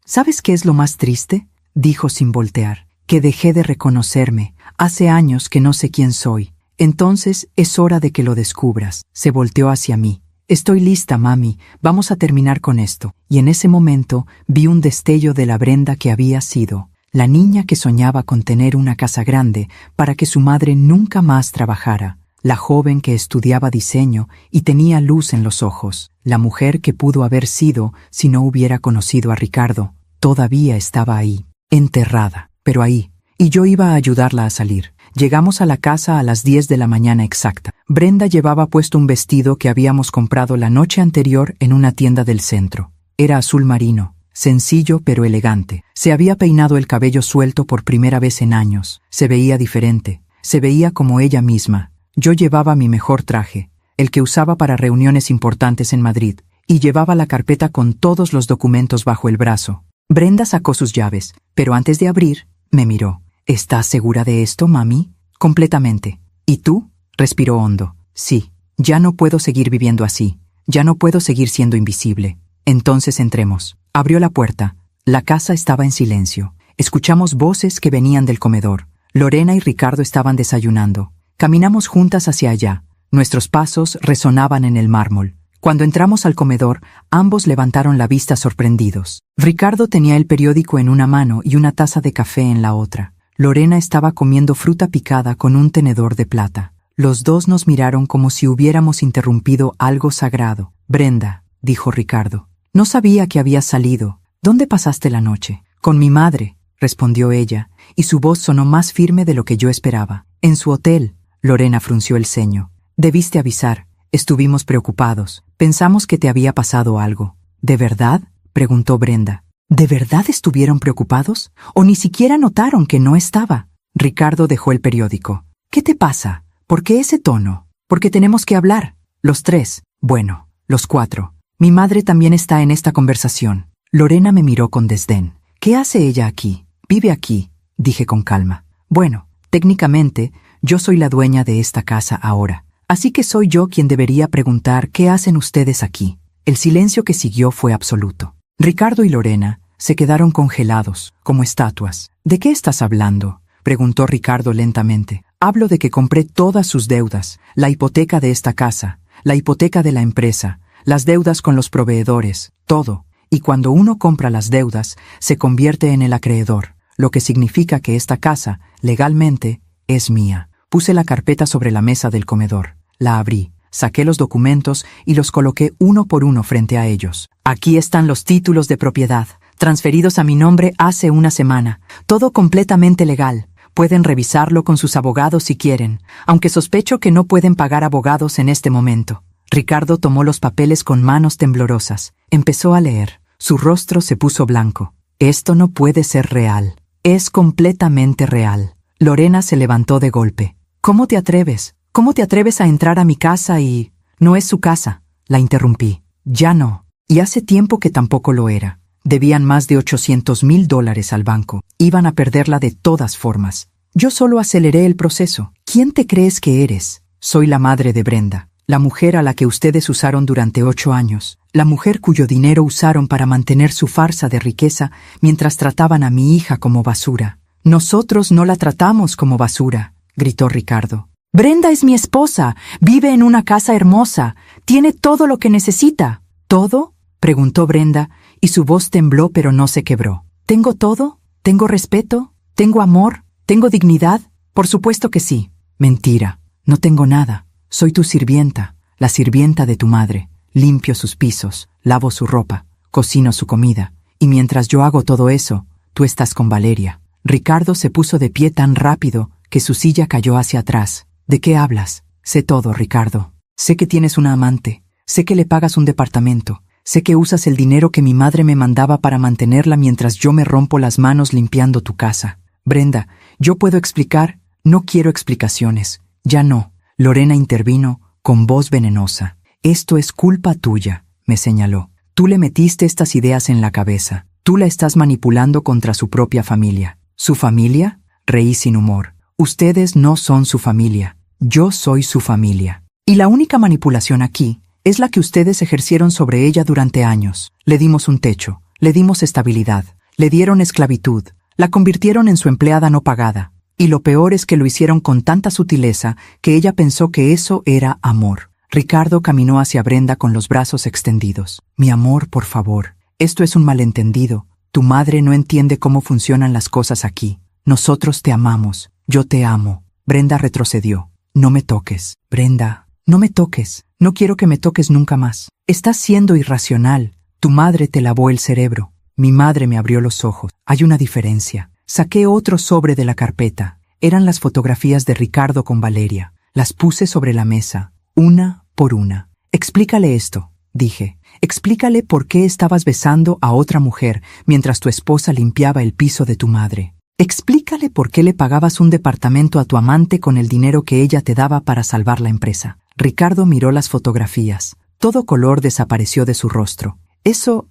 ¿Sabes qué es lo más triste?, dijo sin voltear. Que dejé de reconocerme. Hace años que no sé quién soy. Entonces es hora de que lo descubras. Se volteó hacia mí. Estoy lista, mami. Vamos a terminar con esto. Y en ese momento vi un destello de la Brenda que había sido. La niña que soñaba con tener una casa grande para que su madre nunca más trabajara. La joven que estudiaba diseño y tenía luz en los ojos. La mujer que pudo haber sido si no hubiera conocido a Ricardo. Todavía estaba ahí, enterrada, pero ahí. Y yo iba a ayudarla a salir. Llegamos a la casa a las 10 de la mañana exacta. Brenda llevaba puesto un vestido que habíamos comprado la noche anterior en una tienda del centro. Era azul marino, sencillo pero elegante. Se había peinado el cabello suelto por primera vez en años. Se veía diferente, se veía como ella misma. Yo llevaba mi mejor traje, el que usaba para reuniones importantes en Madrid, y llevaba la carpeta con todos los documentos bajo el brazo. Brenda sacó sus llaves, pero antes de abrir, me miró. ¿Estás segura de esto, mami? Completamente. ¿Y tú? Respiró hondo. Sí, ya no puedo seguir viviendo así. Ya no puedo seguir siendo invisible. Entonces entremos. Abrió la puerta. La casa estaba en silencio. Escuchamos voces que venían del comedor. Lorena y Ricardo estaban desayunando. Caminamos juntas hacia allá. Nuestros pasos resonaban en el mármol. Cuando entramos al comedor, ambos levantaron la vista sorprendidos. Ricardo tenía el periódico en una mano y una taza de café en la otra. Lorena estaba comiendo fruta picada con un tenedor de plata. Los dos nos miraron como si hubiéramos interrumpido algo sagrado. Brenda, dijo Ricardo, no sabía que habías salido. ¿Dónde pasaste la noche? Con mi madre, respondió ella, y su voz sonó más firme de lo que yo esperaba. En su hotel. Lorena frunció el ceño. Debiste avisar. Estuvimos preocupados. Pensamos que te había pasado algo. ¿De verdad?, preguntó Brenda. ¿De verdad estuvieron preocupados? ¿O ni siquiera notaron que no estaba? Ricardo dejó el periódico. ¿Qué te pasa? ¿Por qué ese tono? Porque tenemos que hablar. Los tres. Bueno, los cuatro. Mi madre también está en esta conversación. Lorena me miró con desdén. ¿Qué hace ella aquí? Vive aquí, dije con calma. Bueno, técnicamente, yo soy la dueña de esta casa ahora. Así que soy yo quien debería preguntar qué hacen ustedes aquí. El silencio que siguió fue absoluto. Ricardo y Lorena se quedaron congelados, como estatuas. ¿De qué estás hablando?, preguntó Ricardo lentamente. Hablo de que compré todas sus deudas, la hipoteca de esta casa, la hipoteca de la empresa, las deudas con los proveedores, todo. Y cuando uno compra las deudas, se convierte en el acreedor, lo que significa que esta casa, legalmente, es mía. Puse la carpeta sobre la mesa del comedor. La abrí, saqué los documentos y los coloqué uno por uno frente a ellos. Aquí están los títulos de propiedad, transferidos a mi nombre hace una semana. Todo completamente legal. Pueden revisarlo con sus abogados si quieren, aunque sospecho que no pueden pagar abogados en este momento. Ricardo tomó los papeles con manos temblorosas. Empezó a leer. Su rostro se puso blanco. Esto no puede ser real. Es completamente real. Lorena se levantó de golpe. ¿Cómo te atreves? ¿Cómo te atreves a entrar a mi casa y...? No es su casa, la interrumpí. Ya no. Y hace tiempo que tampoco lo era. Debían más de $800,000 al banco. Iban a perderla de todas formas. Yo solo aceleré el proceso. ¿Quién te crees que eres? Soy la madre de Brenda, la mujer a la que ustedes usaron durante 8 años. La mujer cuyo dinero usaron para mantener su farsa de riqueza mientras trataban a mi hija como basura. Nosotros no la tratamos como basura, gritó Ricardo. Brenda es mi esposa, vive en una casa hermosa, tiene todo lo que necesita. ¿Todo?, preguntó Brenda, y su voz tembló pero no se quebró. ¿Tengo todo? ¿Tengo respeto? ¿Tengo amor? ¿Tengo dignidad? Por supuesto que sí. Mentira, no tengo nada. Soy tu sirvienta, la sirvienta de tu madre. Limpio sus pisos, lavo su ropa, cocino su comida, y mientras yo hago todo eso, tú estás con Valeria. Ricardo se puso de pie tan rápido que su silla cayó hacia atrás. ¿De qué hablas? Sé todo, Ricardo. Sé que tienes una amante. Sé que le pagas un departamento. Sé que usas el dinero que mi madre me mandaba para mantenerla mientras yo me rompo las manos limpiando tu casa. Brenda, yo puedo explicar. No quiero explicaciones. Ya no. Lorena intervino con voz venenosa. Esto es culpa tuya, me señaló. Tú le metiste estas ideas en la cabeza. Tú la estás manipulando contra su propia familia. ¿Su familia? Reí sin humor. Ustedes no son su familia. Yo soy su familia. Y la única manipulación aquí es la que ustedes ejercieron sobre ella durante años. Le dimos un techo, le dimos estabilidad, le dieron esclavitud, la convirtieron en su empleada no pagada. Y lo peor es que lo hicieron con tanta sutileza que ella pensó que eso era amor. Ricardo caminó hacia Brenda con los brazos extendidos. Mi amor, por favor. Esto es un malentendido. Tu madre no entiende cómo funcionan las cosas aquí. Nosotros te amamos. Yo te amo. Brenda retrocedió. No me toques. Brenda, no me toques. No quiero que me toques nunca más. Estás siendo irracional. Tu madre te lavó el cerebro. Mi madre me abrió los ojos. Hay una diferencia. Saqué otro sobre de la carpeta. Eran las fotografías de Ricardo con Valeria. Las puse sobre la mesa, una por una. Explícale esto, dije. Explícale por qué estabas besando a otra mujer mientras tu esposa limpiaba el piso de tu madre. Explícale por qué le pagabas un departamento a tu amante con el dinero que ella te daba para salvar la empresa. Ricardo miró las fotografías. Todo color desapareció de su rostro. Eso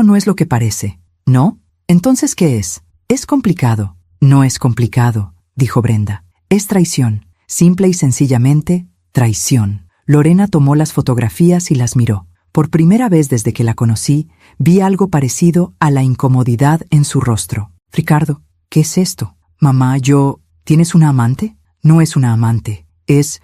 no es lo que parece, ¿no? Entonces, ¿qué es? Es complicado. No es complicado, dijo Brenda. Es traición. Simple y sencillamente, traición. Lorena tomó las fotografías y las miró. Por primera vez desde que la conocí, vi algo parecido a la incomodidad en su rostro. Ricardo, ¿qué es esto? Mamá, ¿tienes una amante? No es una amante. Es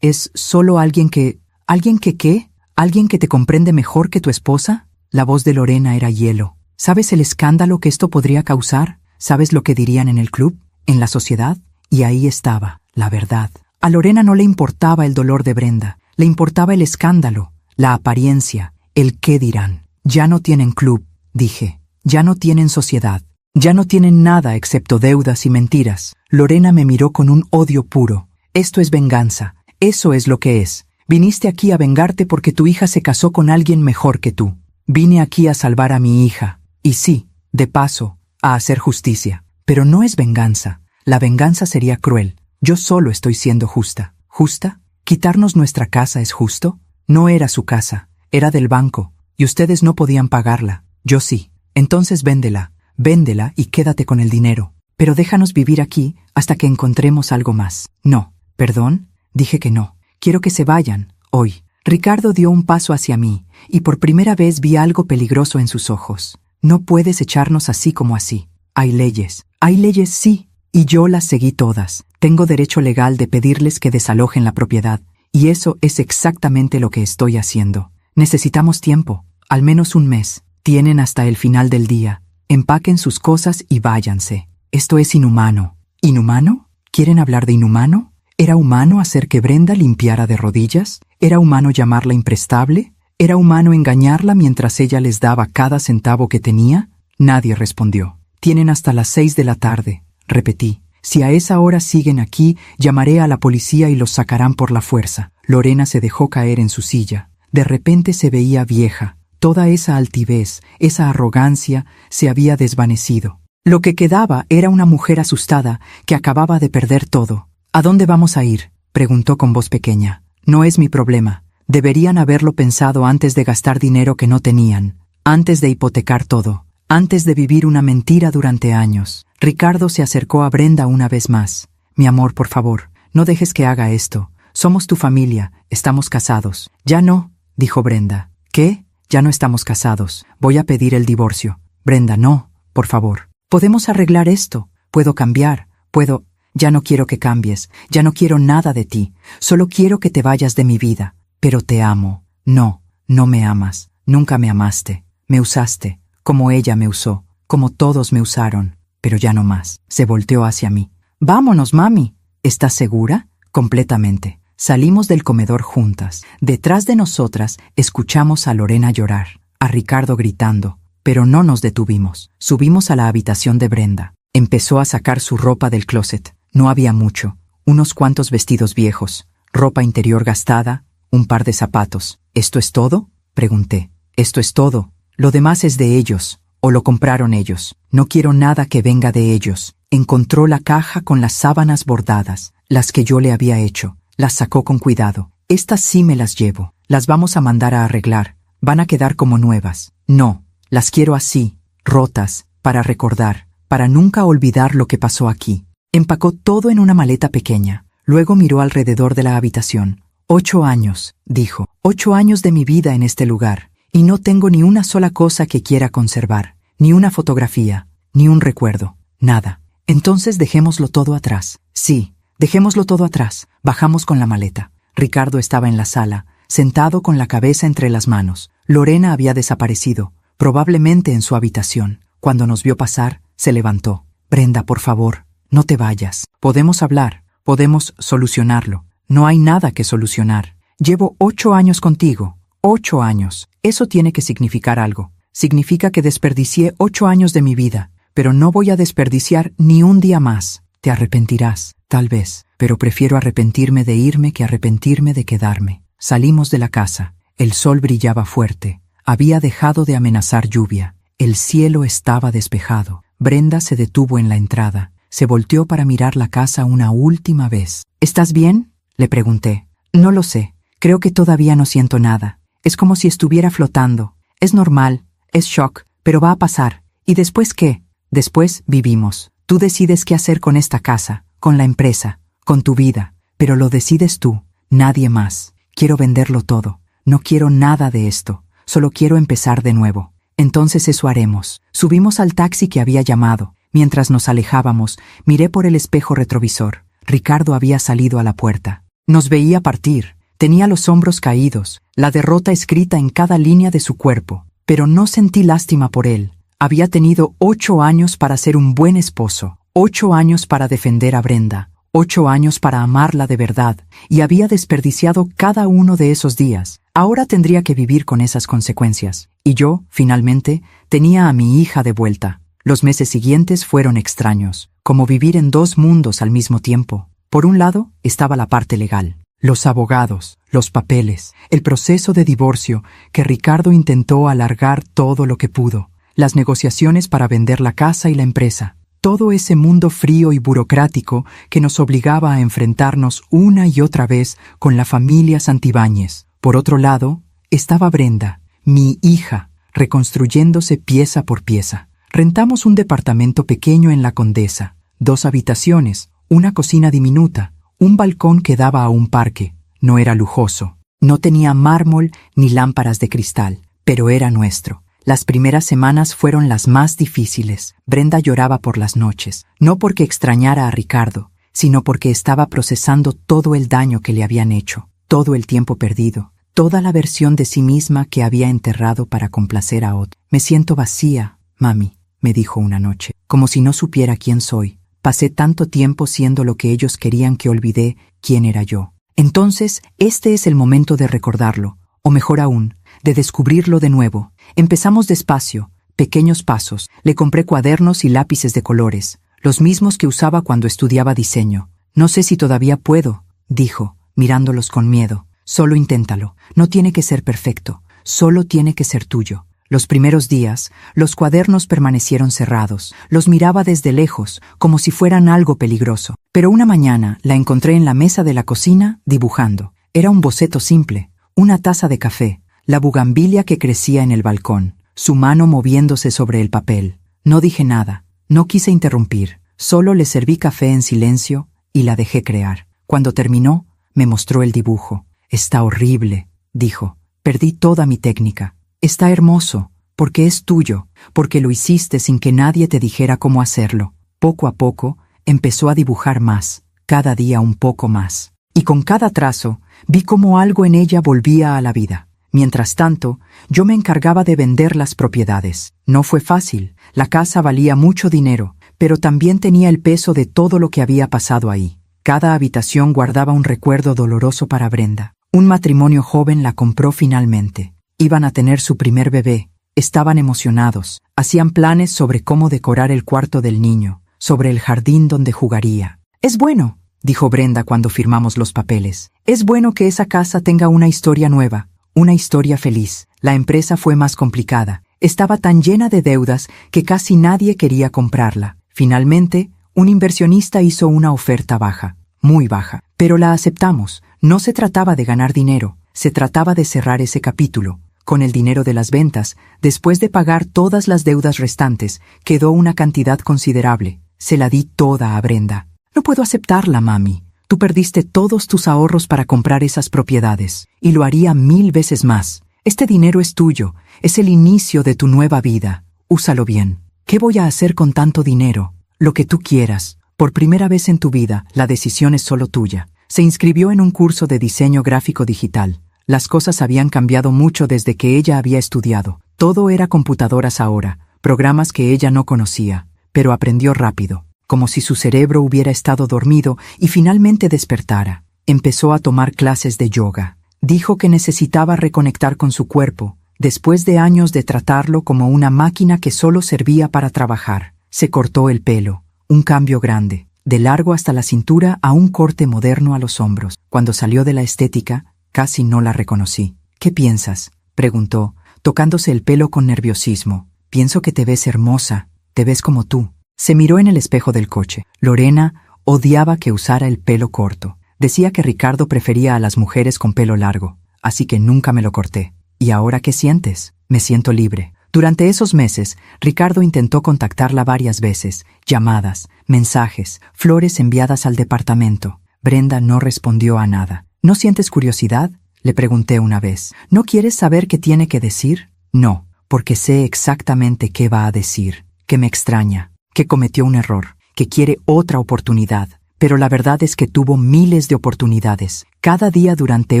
solo alguien que... ¿Alguien que qué? ¿Alguien que te comprende mejor que tu esposa? La voz de Lorena era hielo. ¿Sabes el escándalo que esto podría causar? ¿Sabes lo que dirían en el club? ¿En la sociedad? Y ahí estaba, la verdad. A Lorena no le importaba el dolor de Brenda. Le importaba el escándalo, la apariencia, el qué dirán. Ya no tienen club, dije. Ya no tienen sociedad. Ya no tienen nada excepto deudas y mentiras. Lorena me miró con un odio puro. Esto es venganza. Eso es lo que es. Viniste aquí a vengarte porque tu hija se casó con alguien mejor que tú. Vine aquí a salvar a mi hija. Y sí, de paso, a hacer justicia. Pero no es venganza. La venganza sería cruel. Yo solo estoy siendo justa. ¿Justa? ¿Quitarnos nuestra casa es justo? No era su casa. Era del banco. Y ustedes no podían pagarla. Yo sí. Entonces véndela. Véndela y quédate con el dinero. Pero déjanos vivir aquí hasta que encontremos algo más. No. ¿Perdón? Dije que no. Quiero que se vayan. Hoy. Ricardo dio un paso hacia mí, y por primera vez vi algo peligroso en sus ojos. No puedes echarnos así como así. Hay leyes. Hay leyes, sí. Y yo las seguí todas. Tengo derecho legal de pedirles que desalojen la propiedad. Y eso es exactamente lo que estoy haciendo. Necesitamos tiempo. Al menos un mes. Tienen hasta el final del día. Empaquen sus cosas y váyanse. Esto es inhumano. ¿Inhumano? ¿Quieren hablar de inhumano? ¿Era humano hacer que Brenda limpiara de rodillas? ¿Era humano llamarla imprestable? ¿Era humano engañarla mientras ella les daba cada centavo que tenía? Nadie respondió. Tienen hasta las 6 de la tarde, repetí. Si a esa hora siguen aquí, llamaré a la policía y los sacarán por la fuerza. Lorena se dejó caer en su silla. De repente se veía vieja. Toda esa altivez, esa arrogancia, se había desvanecido. Lo que quedaba era una mujer asustada que acababa de perder todo. ¿A dónde vamos a ir?, preguntó con voz pequeña. No es mi problema. Deberían haberlo pensado antes de gastar dinero que no tenían, antes de hipotecar todo, antes de vivir una mentira durante años. Ricardo se acercó a Brenda una vez más. Mi amor, por favor, no dejes que haga esto. Somos tu familia, estamos casados. Ya no, dijo Brenda. ¿Qué? Ya no estamos casados. Voy a pedir el divorcio. Brenda, no, por favor. Podemos arreglar esto. Puedo cambiar. Puedo... Ya no quiero que cambies. Ya no quiero nada de ti. Solo quiero que te vayas de mi vida. Pero te amo. No, no me amas. Nunca me amaste. Me usaste, como ella me usó, como todos me usaron. Pero ya no más. Se volteó hacia mí. Vámonos, mami. ¿Estás segura? Completamente. Salimos del comedor juntas. Detrás de nosotras escuchamos a Lorena llorar, a Ricardo gritando, pero no nos detuvimos. Subimos a la habitación de Brenda. Empezó a sacar su ropa del closet. No había mucho. Unos cuantos vestidos viejos, ropa interior gastada, un par de zapatos. ¿Esto es todo?, pregunté. Esto es todo. Lo demás es de ellos, o lo compraron ellos. No quiero nada que venga de ellos. Encontró la caja con las sábanas bordadas, las que yo le había hecho. Las sacó con cuidado. Estas sí me las llevo. Las vamos a mandar a arreglar. Van a quedar como nuevas. No, las quiero así, rotas, para recordar, para nunca olvidar lo que pasó aquí. Empacó todo en una maleta pequeña. Luego miró alrededor de la habitación. 8 años, dijo. 8 años de mi vida en este lugar. Y no tengo ni una sola cosa que quiera conservar. Ni una fotografía. Ni un recuerdo. Nada. Entonces dejémoslo todo atrás. Sí, dejémoslo todo atrás. Bajamos con la maleta. Ricardo estaba en la sala, sentado con la cabeza entre las manos. Lorena había desaparecido, probablemente en su habitación. Cuando nos vio pasar, se levantó. Brenda, por favor, no te vayas. Podemos hablar, podemos solucionarlo. No hay nada que solucionar. Llevo 8 años contigo. 8 años. Eso tiene que significar algo. Significa que desperdicié 8 años de mi vida, pero no voy a desperdiciar ni un día más. Te arrepentirás, tal vez, pero prefiero arrepentirme de irme que arrepentirme de quedarme. Salimos de la casa. El sol brillaba fuerte. Había dejado de amenazar lluvia. El cielo estaba despejado. Brenda se detuvo en la entrada. Se volteó para mirar la casa una última vez. ¿Estás bien?, le pregunté. No lo sé. Creo que todavía no siento nada. Es como si estuviera flotando. Es normal. Es shock. Pero va a pasar. ¿Y después qué? Después vivimos. Tú decides qué hacer con esta casa, con la empresa, con tu vida. Pero lo decides tú, nadie más. Quiero venderlo todo. No quiero nada de esto. Solo quiero empezar de nuevo. Entonces eso haremos. Subimos al taxi que había llamado. Mientras nos alejábamos, miré por el espejo retrovisor. Ricardo había salido a la puerta. Nos veía partir. Tenía los hombros caídos, la derrota escrita en cada línea de su cuerpo. Pero no sentí lástima por él. Había tenido 8 años para ser un buen esposo, 8 años para defender a Brenda, 8 años para amarla de verdad, y había desperdiciado cada uno de esos días. Ahora tendría que vivir con esas consecuencias. Y yo, finalmente, tenía a mi hija de vuelta. Los meses siguientes fueron extraños, como vivir en 2 mundos al mismo tiempo. Por un lado, estaba la parte legal. Los abogados, los papeles, el proceso de divorcio, que Ricardo intentó alargar todo lo que pudo. Las negociaciones para vender la casa y la empresa. Todo ese mundo frío y burocrático que nos obligaba a enfrentarnos una y otra vez con la familia Santibáñez. Por otro lado, estaba Brenda, mi hija, reconstruyéndose pieza por pieza. Rentamos un departamento pequeño en La Condesa, 2 habitaciones, una cocina diminuta, un balcón que daba a un parque. No era lujoso, no tenía mármol ni lámparas de cristal, pero era nuestro. Las primeras semanas fueron las más difíciles. Brenda lloraba por las noches, no porque extrañara a Ricardo, sino porque estaba procesando todo el daño que le habían hecho, todo el tiempo perdido, toda la versión de sí misma que había enterrado para complacer a otro. Me siento vacía, mami, me dijo una noche, como si no supiera quién soy. Pasé tanto tiempo siendo lo que ellos querían que olvidé quién era yo. Entonces, este es el momento de recordarlo, o mejor aún, de descubrirlo de nuevo. Empezamos despacio, pequeños pasos. Le compré cuadernos y lápices de colores, los mismos que usaba cuando estudiaba diseño. No sé si todavía puedo, dijo, mirándolos con miedo. Solo inténtalo. No tiene que ser perfecto, solo tiene que ser tuyo. Los primeros días, los cuadernos permanecieron cerrados. Los miraba desde lejos, como si fueran algo peligroso. Pero una mañana la encontré en la mesa de la cocina, dibujando. Era un boceto simple, una taza de café, la bugambilia que crecía en el balcón, su mano moviéndose sobre el papel. No dije nada, no quise interrumpir, solo le serví café en silencio y la dejé crear. Cuando terminó, me mostró el dibujo. Está horrible, dijo. Perdí toda mi técnica. Está hermoso, porque es tuyo, porque lo hiciste sin que nadie te dijera cómo hacerlo. Poco a poco, empezó a dibujar más, cada día un poco más. Y con cada trazo, vi cómo algo en ella volvía a la vida. Mientras tanto, yo me encargaba de vender las propiedades. No fue fácil, la casa valía mucho dinero, pero también tenía el peso de todo lo que había pasado ahí. Cada habitación guardaba un recuerdo doloroso para Brenda. Un matrimonio joven la compró finalmente. Iban a tener su primer bebé. Estaban emocionados. Hacían planes sobre cómo decorar el cuarto del niño, sobre el jardín donde jugaría. Es bueno, dijo Brenda cuando firmamos los papeles. Es bueno que esa casa tenga una historia nueva, una historia feliz. La empresa fue más complicada. Estaba tan llena de deudas que casi nadie quería comprarla. Finalmente, un inversionista hizo una oferta baja, muy baja. Pero la aceptamos. No se trataba de ganar dinero, se trataba de cerrar ese capítulo. Con el dinero de las ventas, después de pagar todas las deudas restantes, quedó una cantidad considerable. Se la di toda a Brenda. No puedo aceptarla, mami. Tú perdiste todos tus ahorros para comprar esas propiedades, y lo haría 1000 veces más. Este dinero es tuyo, es el inicio de tu nueva vida. Úsalo bien. ¿Qué voy a hacer con tanto dinero? Lo que tú quieras. Por primera vez en tu vida, la decisión es solo tuya. Se inscribió en un curso de diseño gráfico digital. Las cosas habían cambiado mucho desde que ella había estudiado. Todo era computadoras ahora, programas que ella no conocía, pero aprendió rápido, como si su cerebro hubiera estado dormido y finalmente despertara. Empezó a tomar clases de yoga. Dijo que necesitaba reconectar con su cuerpo, después de años de tratarlo como una máquina que solo servía para trabajar. Se cortó el pelo, un cambio grande, de largo hasta la cintura a un corte moderno a los hombros. Cuando salió de la estética, casi no la reconocí. ¿Qué piensas?, preguntó, tocándose el pelo con nerviosismo. Pienso que te ves hermosa, te ves como tú. Se miró en el espejo del coche. Lorena odiaba que usara el pelo corto. Decía que Ricardo prefería a las mujeres con pelo largo, así que nunca me lo corté. ¿Y ahora qué sientes? Me siento libre. Durante esos meses, Ricardo intentó contactarla varias veces, llamadas, mensajes, flores enviadas al departamento. Brenda no respondió a nada. ¿No sientes curiosidad?, le pregunté una vez. ¿No quieres saber qué tiene que decir? No, porque sé exactamente qué va a decir, que me extraña, que cometió un error, que quiere otra oportunidad. Pero la verdad es que tuvo miles de oportunidades. Cada día durante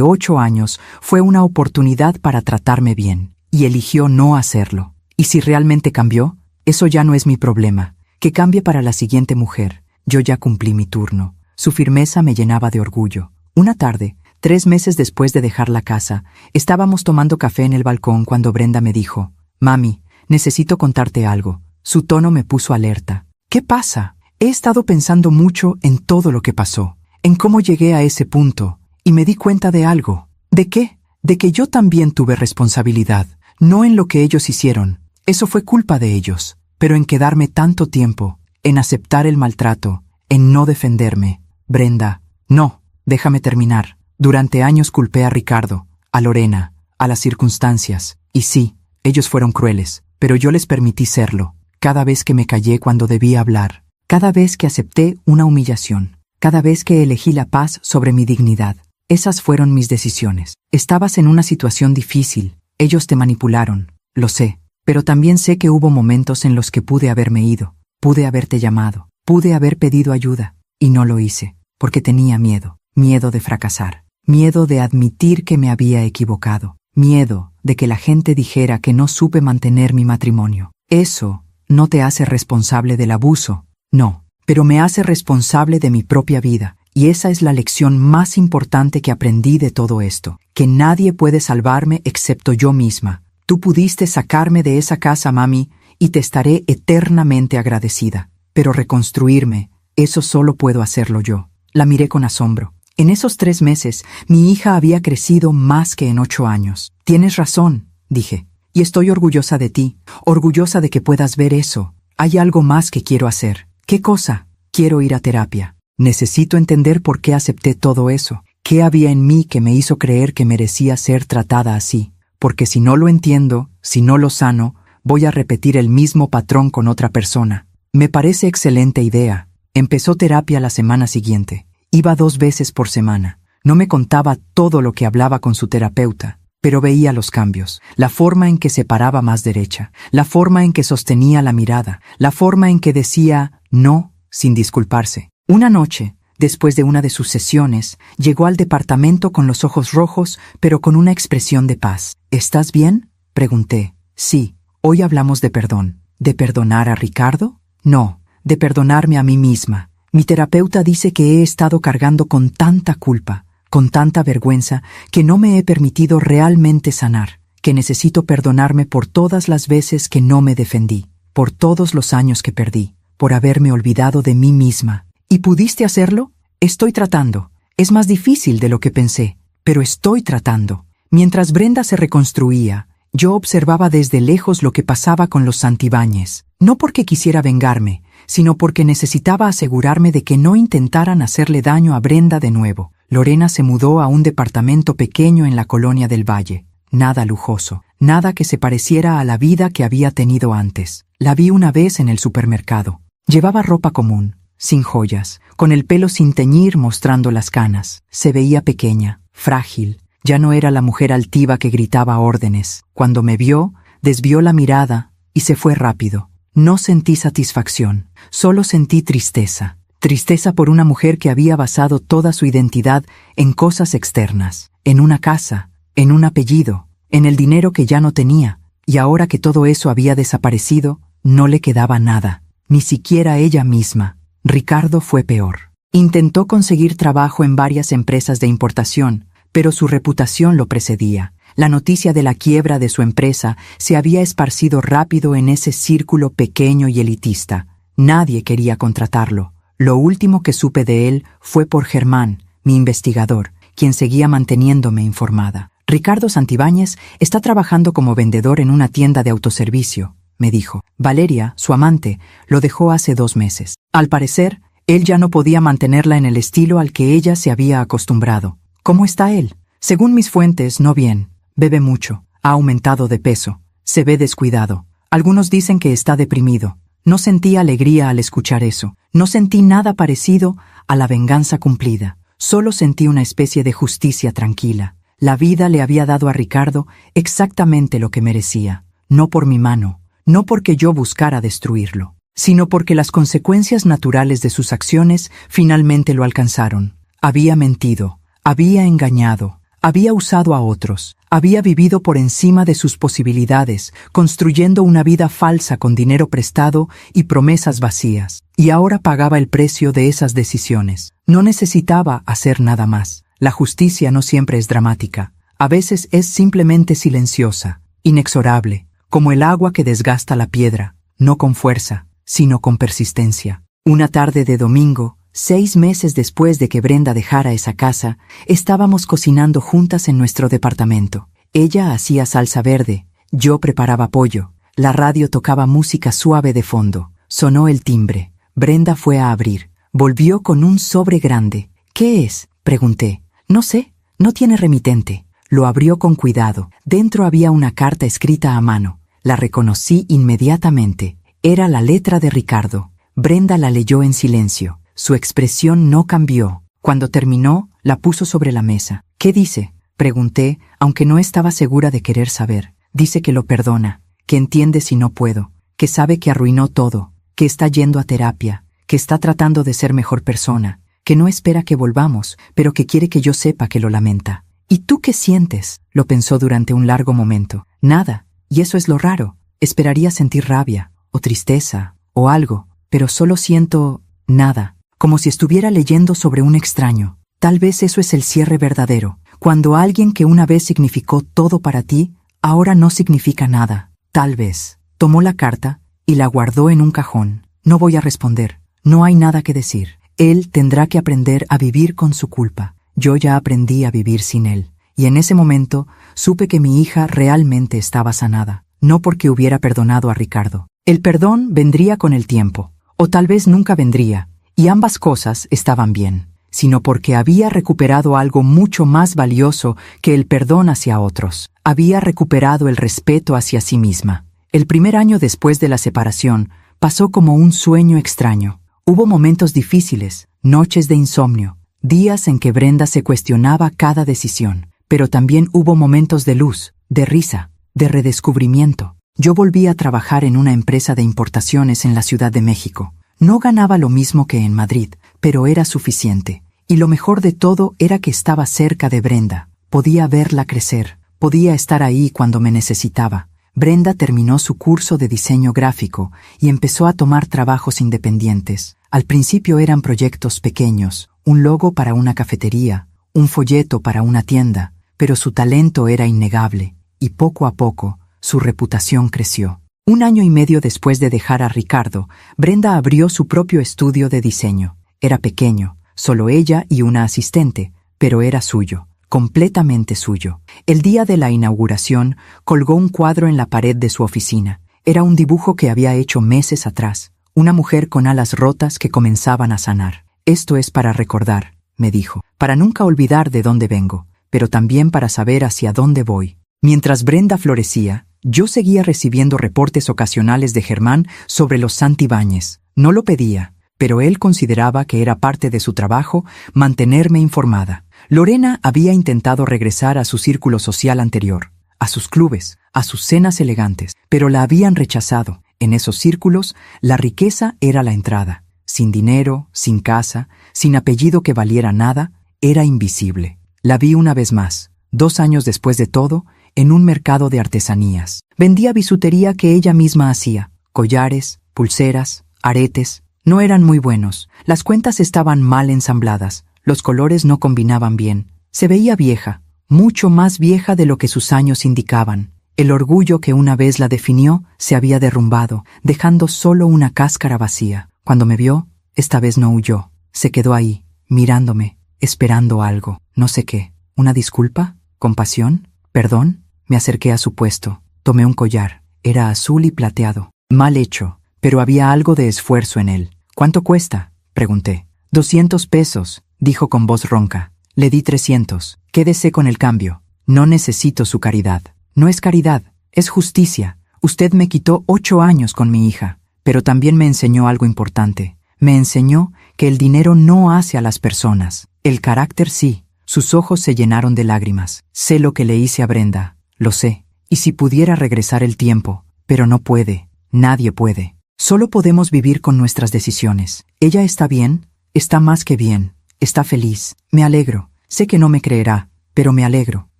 8 años fue una oportunidad para tratarme bien, y eligió no hacerlo. ¿Y si realmente cambió? Eso ya no es mi problema. Que cambie para la siguiente mujer. Yo ya cumplí mi turno. Su firmeza me llenaba de orgullo. Una tarde, 3 meses después de dejar la casa, estábamos tomando café en el balcón cuando Brenda me dijo: «Mami, necesito contarte algo». Su tono me puso alerta. «¿Qué pasa?» He estado pensando mucho en todo lo que pasó, en cómo llegué a ese punto, y me di cuenta de algo. ¿De qué? De que yo también tuve responsabilidad, no en lo que ellos hicieron. Eso fue culpa de ellos, pero en quedarme tanto tiempo, en aceptar el maltrato, en no defenderme. Brenda, no, déjame terminar. Durante años culpé a Ricardo, a Lorena, a las circunstancias, y sí, ellos fueron crueles, pero yo les permití serlo, cada vez que me callé cuando debía hablar. Cada vez que acepté una humillación, cada vez que elegí la paz sobre mi dignidad. Esas fueron mis decisiones. Estabas en una situación difícil, ellos te manipularon, lo sé, pero también sé que hubo momentos en los que pude haberme ido, pude haberte llamado, pude haber pedido ayuda, y no lo hice, porque tenía miedo, miedo de fracasar, miedo de admitir que me había equivocado, miedo de que la gente dijera que no supe mantener mi matrimonio. Eso no te hace responsable del abuso. No, pero me hace responsable de mi propia vida, y esa es la lección más importante que aprendí de todo esto, que nadie puede salvarme excepto yo misma. Tú pudiste sacarme de esa casa, mami, y te estaré eternamente agradecida, pero reconstruirme, eso solo puedo hacerlo yo. La miré con asombro. En esos 3 meses, mi hija había crecido más que en 8 años. Tienes razón, dije, y estoy orgullosa de ti, orgullosa de que puedas ver eso. Hay algo más que quiero hacer. ¿Qué cosa? Quiero ir a terapia. Necesito entender por qué acepté todo eso. ¿Qué había en mí que me hizo creer que merecía ser tratada así? Porque si no lo entiendo, si no lo sano, voy a repetir el mismo patrón con otra persona. Me parece excelente idea. Empezó terapia la semana siguiente. Iba 2 veces por semana. No me contaba todo lo que hablaba con su terapeuta, pero veía los cambios, la forma en que se paraba más derecha, la forma en que sostenía la mirada, la forma en que decía no sin disculparse. Una noche, después de una de sus sesiones, llegó al departamento con los ojos rojos, pero con una expresión de paz. ¿Estás bien?, pregunté. Sí, hoy hablamos de perdón. ¿De perdonar a Ricardo? No, de perdonarme a mí misma. Mi terapeuta dice que he estado cargando con tanta culpa, con tanta vergüenza, que no me he permitido realmente sanar, que necesito perdonarme por todas las veces que no me defendí, por todos los años que perdí, por haberme olvidado de mí misma. ¿Y pudiste hacerlo? Estoy tratando. Es más difícil de lo que pensé, pero estoy tratando. Mientras Brenda se reconstruía, yo observaba desde lejos lo que pasaba con los Santibáñez, no porque quisiera vengarme, sino porque necesitaba asegurarme de que no intentaran hacerle daño a Brenda de nuevo. Lorena se mudó a un departamento pequeño en la colonia del Valle. Nada lujoso, nada que se pareciera a la vida que había tenido antes. La vi una vez en el supermercado. Llevaba ropa común, sin joyas, con el pelo sin teñir mostrando las canas. Se veía pequeña, frágil. Ya no era la mujer altiva que gritaba órdenes. Cuando me vio, desvió la mirada y se fue rápido. No sentí satisfacción, solo sentí tristeza. Tristeza por una mujer que había basado toda su identidad en cosas externas, en una casa, en un apellido, en el dinero que ya no tenía, y ahora que todo eso había desaparecido, no le quedaba nada, ni siquiera ella misma. Ricardo fue peor. Intentó conseguir trabajo en varias empresas de importación, pero su reputación lo precedía. La noticia de la quiebra de su empresa se había esparcido rápido en ese círculo pequeño y elitista. Nadie quería contratarlo. Lo último que supe de él fue por Germán, mi investigador, quien seguía manteniéndome informada. Ricardo Santibáñez está trabajando como vendedor en una tienda de autoservicio, me dijo. Valeria, su amante, lo dejó hace 2 meses. Al parecer, él ya no podía mantenerla en el estilo al que ella se había acostumbrado. ¿Cómo está él? Según mis fuentes, no bien. Bebe mucho, ha aumentado de peso, se ve descuidado. Algunos dicen que está deprimido. No sentí alegría al escuchar eso. No sentí nada parecido a la venganza cumplida. Solo sentí una especie de justicia tranquila. La vida le había dado a Ricardo exactamente lo que merecía. No por mi mano, no porque yo buscara destruirlo, sino porque las consecuencias naturales de sus acciones finalmente lo alcanzaron. Había mentido, había engañado, había usado a otros, había vivido por encima de sus posibilidades, construyendo una vida falsa con dinero prestado y promesas vacías, y ahora pagaba el precio de esas decisiones. No necesitaba hacer nada más. La justicia no siempre es dramática, a veces es simplemente silenciosa, inexorable, como el agua que desgasta la piedra, no con fuerza, sino con persistencia. Una tarde de domingo, 6 meses después de que Brenda dejara esa casa, estábamos cocinando juntas en nuestro departamento. Ella hacía salsa verde, yo preparaba pollo, la radio tocaba música suave de fondo. Sonó el timbre. Brenda fue a abrir. Volvió con un sobre grande. ¿Qué es?, pregunté. No sé, no tiene remitente. Lo abrió con cuidado. Dentro había una carta escrita a mano. La reconocí inmediatamente. Era la letra de Ricardo. Brenda la leyó en silencio. Su expresión no cambió. Cuando terminó, la puso sobre la mesa. ¿Qué dice?, pregunté, aunque no estaba segura de querer saber. Dice que lo perdona, que entiende si no puedo, que sabe que arruinó todo, que está yendo a terapia, que está tratando de ser mejor persona, que no espera que volvamos, pero que quiere que yo sepa que lo lamenta. ¿Y tú qué sientes?, lo pensó durante un largo momento. Nada, y eso es lo raro. Esperaría sentir rabia, o tristeza, o algo, pero solo siento nada. Como si estuviera leyendo sobre un extraño. Tal vez eso es el cierre verdadero, cuando alguien que una vez significó todo para ti, ahora no significa nada. Tal vez. Tomó la carta y la guardó en un cajón. No voy a responder. No hay nada que decir. Él tendrá que aprender a vivir con su culpa. Yo ya aprendí a vivir sin él. Y en ese momento supe que mi hija realmente estaba sanada. No porque hubiera perdonado a Ricardo. El perdón vendría con el tiempo. O tal vez nunca vendría. Y ambas cosas estaban bien, sino porque había recuperado algo mucho más valioso que el perdón hacia otros. Había recuperado el respeto hacia sí misma. El primer año después de la separación pasó como un sueño extraño. Hubo momentos difíciles, noches de insomnio, días en que Brenda se cuestionaba cada decisión, pero también hubo momentos de luz, de risa, de redescubrimiento. Yo volví a trabajar en una empresa de importaciones en la Ciudad de México. No ganaba lo mismo que en Madrid, pero era suficiente. Y lo mejor de todo era que estaba cerca de Brenda. Podía verla crecer, podía estar ahí cuando me necesitaba. Brenda terminó su curso de diseño gráfico y empezó a tomar trabajos independientes. Al principio eran proyectos pequeños, un logo para una cafetería, un folleto para una tienda, pero su talento era innegable, y poco a poco su reputación creció. 1 año y medio después de dejar a Ricardo, Brenda abrió su propio estudio de diseño. Era pequeño, solo ella y una asistente, pero era suyo, completamente suyo. El día de la inauguración, colgó un cuadro en la pared de su oficina. Era un dibujo que había hecho meses atrás, una mujer con alas rotas que comenzaban a sanar. Esto es para recordar, me dijo, para nunca olvidar de dónde vengo, pero también para saber hacia dónde voy. Mientras Brenda florecía, yo seguía recibiendo reportes ocasionales de Germán sobre los Santibáñez. No lo pedía, pero él consideraba que era parte de su trabajo mantenerme informada. Lorena había intentado regresar a su círculo social anterior, a sus clubes, a sus cenas elegantes, pero la habían rechazado. En esos círculos, la riqueza era la entrada. Sin dinero, sin casa, sin apellido que valiera nada, era invisible. La vi una vez más, 2 años después de todo, en un mercado de artesanías. Vendía bisutería que ella misma hacía, collares, pulseras, aretes. No eran muy buenos, las cuentas estaban mal ensambladas, los colores no combinaban bien. Se veía vieja, mucho más vieja de lo que sus años indicaban. El orgullo que una vez la definió se había derrumbado, dejando solo una cáscara vacía. Cuando me vio, esta vez no huyó. Se quedó ahí, mirándome, esperando algo. No sé qué. ¿Una disculpa? ¿Compasión? ¿Perdón? Me acerqué a su puesto. Tomé un collar. Era azul y plateado. Mal hecho, pero había algo de esfuerzo en él. ¿Cuánto cuesta?, pregunté. 200 pesos, dijo con voz ronca. Le di 300. Quédese con el cambio. No necesito su caridad. No es caridad, es justicia. Usted me quitó 8 años con mi hija, pero también me enseñó algo importante. Me enseñó que el dinero no hace a las personas. El carácter sí. Sus ojos se llenaron de lágrimas. Sé lo que le hice a Brenda, lo sé. Y si pudiera regresar el tiempo, pero no puede, nadie puede. Solo podemos vivir con nuestras decisiones. Ella está bien, está más que bien, está feliz. Me alegro. Sé que no me creerá, pero me alegro.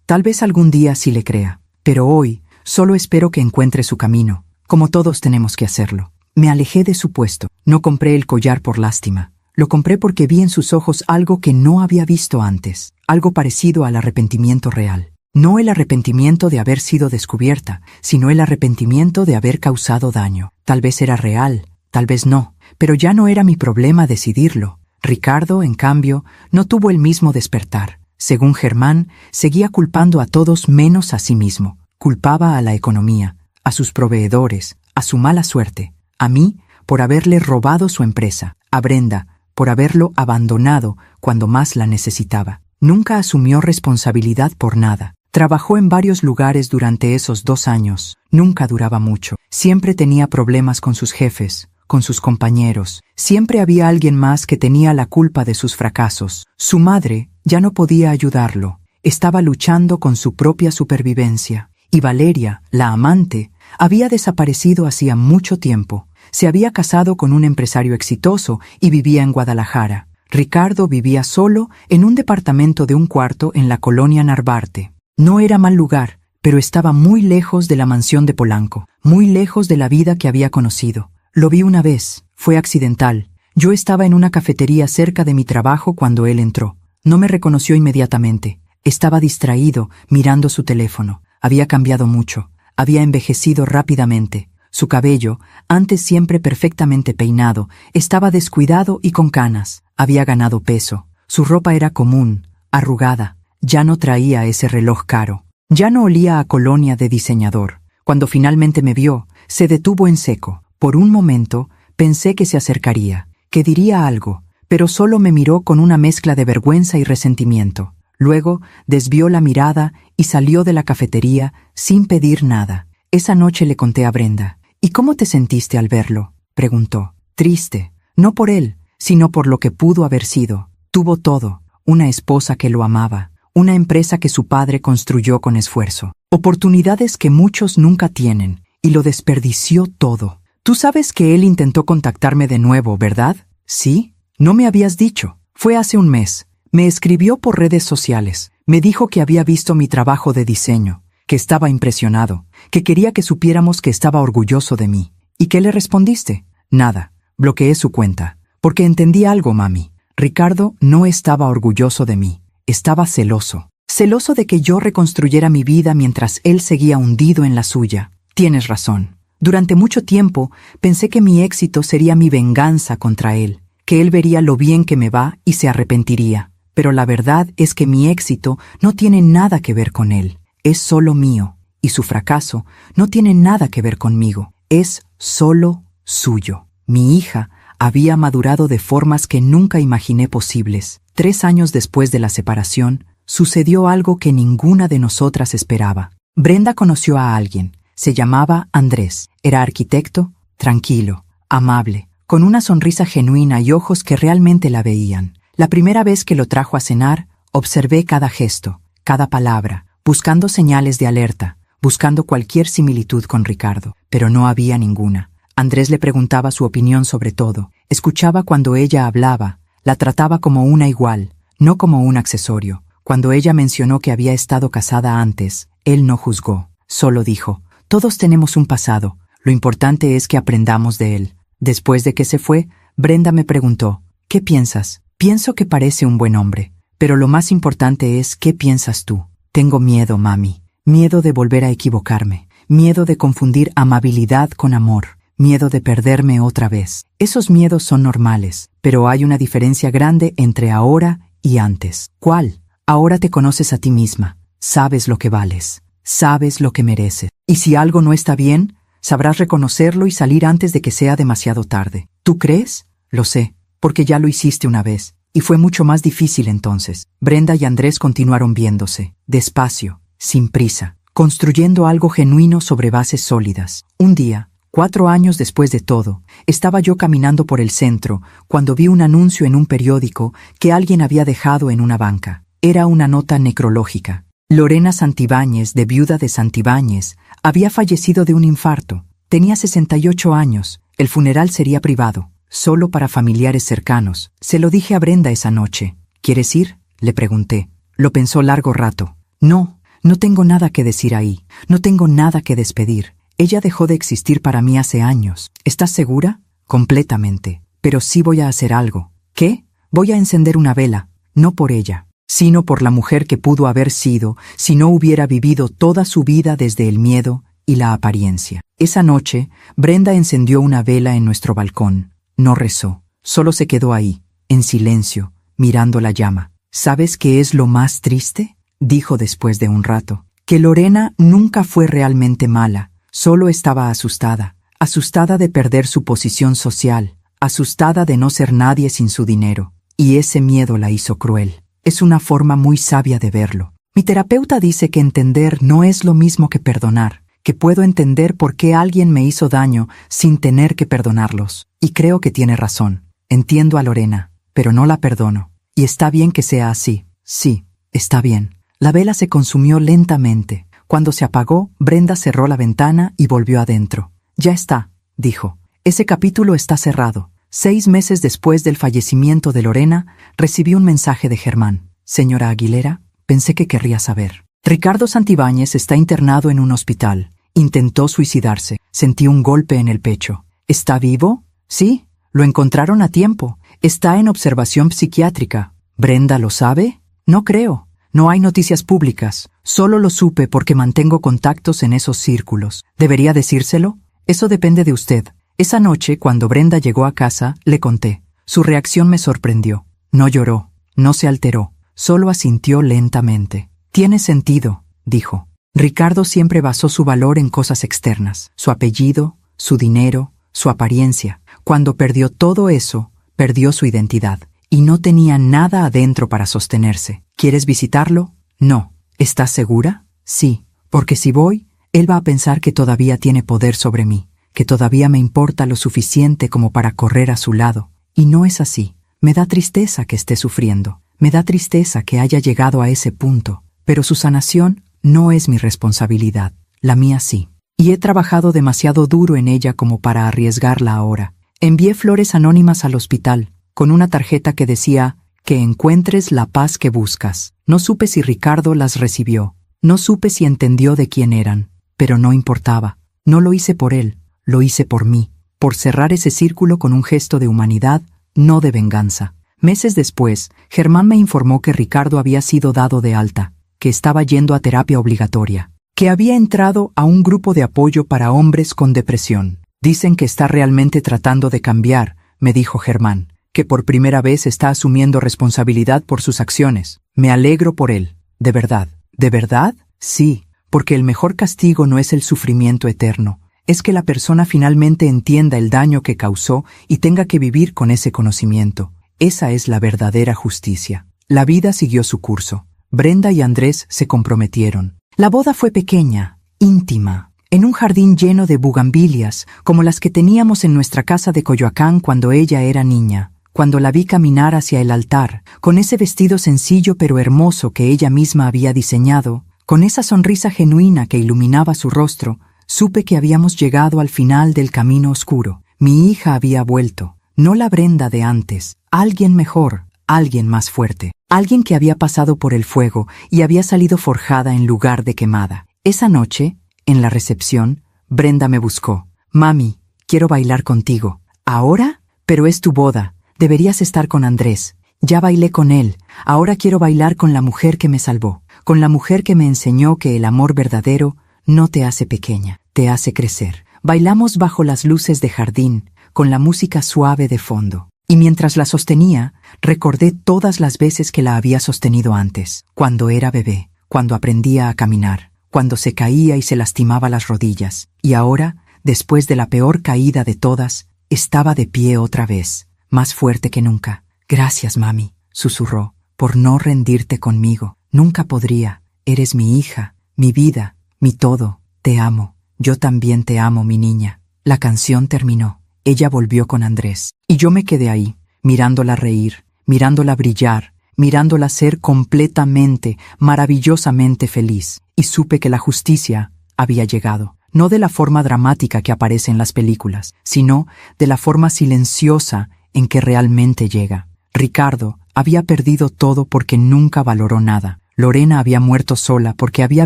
Tal vez algún día sí le crea. Pero hoy solo espero que encuentre su camino, como todos tenemos que hacerlo. Me alejé de su puesto. No compré el collar por lástima. Lo compré porque vi en sus ojos algo que no había visto antes, algo parecido al arrepentimiento real. No el arrepentimiento de haber sido descubierta, sino el arrepentimiento de haber causado daño. Tal vez era real, tal vez no, pero ya no era mi problema decidirlo. Ricardo, en cambio, no tuvo el mismo despertar. Según Germán, seguía culpando a todos menos a sí mismo. Culpaba a la economía, a sus proveedores, a su mala suerte, a mí por haberle robado su empresa, a Brenda por haberlo abandonado cuando más la necesitaba. Nunca asumió responsabilidad por nada. Trabajó en varios lugares durante esos 2 años. Nunca duraba mucho. Siempre tenía problemas con sus jefes, con sus compañeros. Siempre había alguien más que tenía la culpa de sus fracasos. Su madre ya no podía ayudarlo. Estaba luchando con su propia supervivencia. Y Valeria, la amante, había desaparecido hacía mucho tiempo. Se había casado con un empresario exitoso y vivía en Guadalajara. Ricardo vivía solo en un departamento de 1 cuarto en la colonia Narvarte. No era mal lugar, pero estaba muy lejos de la mansión de Polanco, muy lejos de la vida que había conocido. Lo vi una vez, fue accidental. Yo estaba en una cafetería cerca de mi trabajo cuando él entró. No me reconoció inmediatamente. Estaba distraído, mirando su teléfono. Había cambiado mucho. Había envejecido rápidamente. Su cabello, antes siempre perfectamente peinado, estaba descuidado y con canas. Había ganado peso. Su ropa era común, arrugada. Ya no traía ese reloj caro. Ya no olía a colonia de diseñador. Cuando finalmente me vio, se detuvo en seco. Por un momento, pensé que se acercaría, que diría algo, pero solo me miró con una mezcla de vergüenza y resentimiento. Luego, desvió la mirada y salió de la cafetería sin pedir nada. Esa noche le conté a Brenda. ¿Y cómo te sentiste al verlo?, preguntó. Triste, no por él, sino por lo que pudo haber sido. Tuvo todo, una esposa que lo amaba, una empresa que su padre construyó con esfuerzo, oportunidades que muchos nunca tienen, y lo desperdició todo. Tú sabes que él intentó contactarme de nuevo, ¿verdad? ¿Sí? No me habías dicho. Fue hace 1 mes. Me escribió por redes sociales. Me dijo que había visto mi trabajo de diseño, que estaba impresionado, que quería que supiéramos que estaba orgulloso de mí. ¿Y qué le respondiste? Nada. Bloqueé su cuenta. Porque entendí algo, mami. Ricardo no estaba orgulloso de mí. Estaba celoso. Celoso de que yo reconstruyera mi vida mientras él seguía hundido en la suya. Tienes razón. Durante mucho tiempo pensé que mi éxito sería mi venganza contra él, que él vería lo bien que me va y se arrepentiría. Pero la verdad es que mi éxito no tiene nada que ver con él. Es solo mío. Y su fracaso no tiene nada que ver conmigo. Es solo suyo. Mi hija había madurado de formas que nunca imaginé posibles. 3 años después de la separación, sucedió algo que ninguna de nosotras esperaba. Brenda conoció a alguien. Se llamaba Andrés. Era arquitecto, tranquilo, amable, con una sonrisa genuina y ojos que realmente la veían. La primera vez que lo trajo a cenar, observé cada gesto, cada palabra, buscando señales de alerta, buscando cualquier similitud con Ricardo, pero no había ninguna. Andrés le preguntaba su opinión sobre todo, escuchaba cuando ella hablaba, la trataba como una igual, no como un accesorio. Cuando ella mencionó que había estado casada antes, él no juzgó, solo dijo: todos tenemos un pasado, lo importante es que aprendamos de él. Después de que se fue, Brenda me preguntó: ¿qué piensas? Pienso que parece un buen hombre, pero lo más importante es ¿qué piensas tú? Tengo miedo, mami, miedo de volver a equivocarme, miedo de confundir amabilidad con amor, miedo de perderme otra vez. Esos miedos son normales, pero hay una diferencia grande entre ahora y antes. ¿Cuál? Ahora te conoces a ti misma, sabes lo que vales, sabes lo que mereces. Y si algo no está bien, sabrás reconocerlo y salir antes de que sea demasiado tarde. ¿Tú crees? Lo sé, porque ya lo hiciste una vez, y fue mucho más difícil entonces. Brenda y Andrés continuaron viéndose, despacio, sin prisa, construyendo algo genuino sobre bases sólidas. Un día, 4 años después de todo, estaba yo caminando por el centro cuando vi un anuncio en un periódico que alguien había dejado en una banca. Era una nota necrológica. Lorena Santibáñez, de viuda de Santibáñez, había fallecido de un infarto. Tenía 68 años. El funeral sería privado, solo para familiares cercanos. Se lo dije a Brenda esa noche. ¿Quieres ir?, le pregunté. Lo pensó largo rato. No tengo nada que decir ahí. No tengo nada que despedir. Ella dejó de existir para mí hace años. ¿Estás segura? Completamente. Pero sí voy a hacer algo. ¿Qué? Voy a encender una vela, no por ella, sino por la mujer que pudo haber sido si no hubiera vivido toda su vida desde el miedo y la apariencia. Esa noche, Brenda encendió una vela en nuestro balcón. No rezó, solo se quedó ahí, en silencio, mirando la llama. ¿Sabes qué es lo más triste?, dijo después de un rato. Que Lorena nunca fue realmente mala, solo estaba asustada, asustada de perder su posición social, asustada de no ser nadie sin su dinero, y ese miedo la hizo cruel. Es una forma muy sabia de verlo. Mi terapeuta dice que entender no es lo mismo que perdonar, que puedo entender por qué alguien me hizo daño sin tener que perdonarlos. Y creo que tiene razón. Entiendo a Lorena, pero no la perdono. Y está bien que sea así. Sí, está bien. La vela se consumió lentamente. Cuando se apagó, Brenda cerró la ventana y volvió adentro. Ya está, dijo. Ese capítulo está cerrado. 6 meses después del fallecimiento de Lorena, recibí un mensaje de Germán. Señora Aguilera, pensé que querría saber. Ricardo Santibáñez está internado en un hospital. Intentó suicidarse. Sentí un golpe en el pecho. ¿Está vivo? Sí, lo encontraron a tiempo. Está en observación psiquiátrica. ¿Brenda lo sabe? No creo. No hay noticias públicas. Solo lo supe porque mantengo contactos en esos círculos. ¿Debería decírselo? Eso depende de usted. Esa noche, cuando Brenda llegó a casa, le conté. Su reacción me sorprendió. No lloró, no se alteró, solo asintió lentamente. Tiene sentido, dijo. Ricardo siempre basó su valor en cosas externas, su apellido, su dinero, su apariencia. Cuando perdió todo eso, perdió su identidad, y no tenía nada adentro para sostenerse. ¿Quieres visitarlo? No. ¿Estás segura? Sí, porque si voy, él va a pensar que todavía tiene poder sobre mí, que todavía me importa lo suficiente como para correr a su lado. Y no es así. Me da tristeza que esté sufriendo. Me da tristeza que haya llegado a ese punto. Pero su sanación no es mi responsabilidad. La mía sí. Y he trabajado demasiado duro en ella como para arriesgarla ahora. Envié flores anónimas al hospital, con una tarjeta que decía: que encuentres la paz que buscas. No supe si Ricardo las recibió. No supe si entendió de quién eran. Pero no importaba. No lo hice por él. Lo hice por mí, por cerrar ese círculo con un gesto de humanidad, no de venganza. Meses después, Germán me informó que Ricardo había sido dado de alta, que estaba yendo a terapia obligatoria, que había entrado a un grupo de apoyo para hombres con depresión. Dicen que está realmente tratando de cambiar, me dijo Germán, que por primera vez está asumiendo responsabilidad por sus acciones. Me alegro por él. ¿De verdad? ¿De verdad? Sí, porque el mejor castigo no es el sufrimiento eterno. Es que la persona finalmente entienda el daño que causó y tenga que vivir con ese conocimiento. Esa es la verdadera justicia. La vida siguió su curso. Brenda y Andrés se comprometieron. La boda fue pequeña, íntima, en un jardín lleno de bugambilias, como las que teníamos en nuestra casa de Coyoacán cuando ella era niña. Cuando la vi caminar hacia el altar, con ese vestido sencillo pero hermoso que ella misma había diseñado, con esa sonrisa genuina que iluminaba su rostro, supe que habíamos llegado al final del camino oscuro. Mi hija había vuelto, no la Brenda de antes, alguien mejor, alguien más fuerte, alguien que había pasado por el fuego y había salido forjada en lugar de quemada. Esa noche, en la recepción, Brenda me buscó. «Mami, quiero bailar contigo». «¿Ahora? Pero es tu boda. Deberías estar con Andrés. Ya bailé con él. Ahora quiero bailar con la mujer que me salvó, con la mujer que me enseñó que el amor verdadero no te hace pequeña, te hace crecer». Bailamos bajo las luces de jardín, con la música suave de fondo. Y mientras la sostenía, recordé todas las veces que la había sostenido antes, cuando era bebé, cuando aprendía a caminar, cuando se caía y se lastimaba las rodillas. Y ahora, después de la peor caída de todas, estaba de pie otra vez, más fuerte que nunca. «Gracias, mami», susurró, «por no rendirte conmigo. Nunca podría. Eres mi hija, mi vida, mi todo. Te amo. Yo también te amo, mi niña». La canción terminó. Ella volvió con Andrés. Y yo me quedé ahí, mirándola reír, mirándola brillar, mirándola ser completamente, maravillosamente feliz. Y supe que la justicia había llegado. No de la forma dramática que aparece en las películas, sino de la forma silenciosa en que realmente llega. Ricardo había perdido todo porque nunca valoró nada. Lorena había muerto sola porque había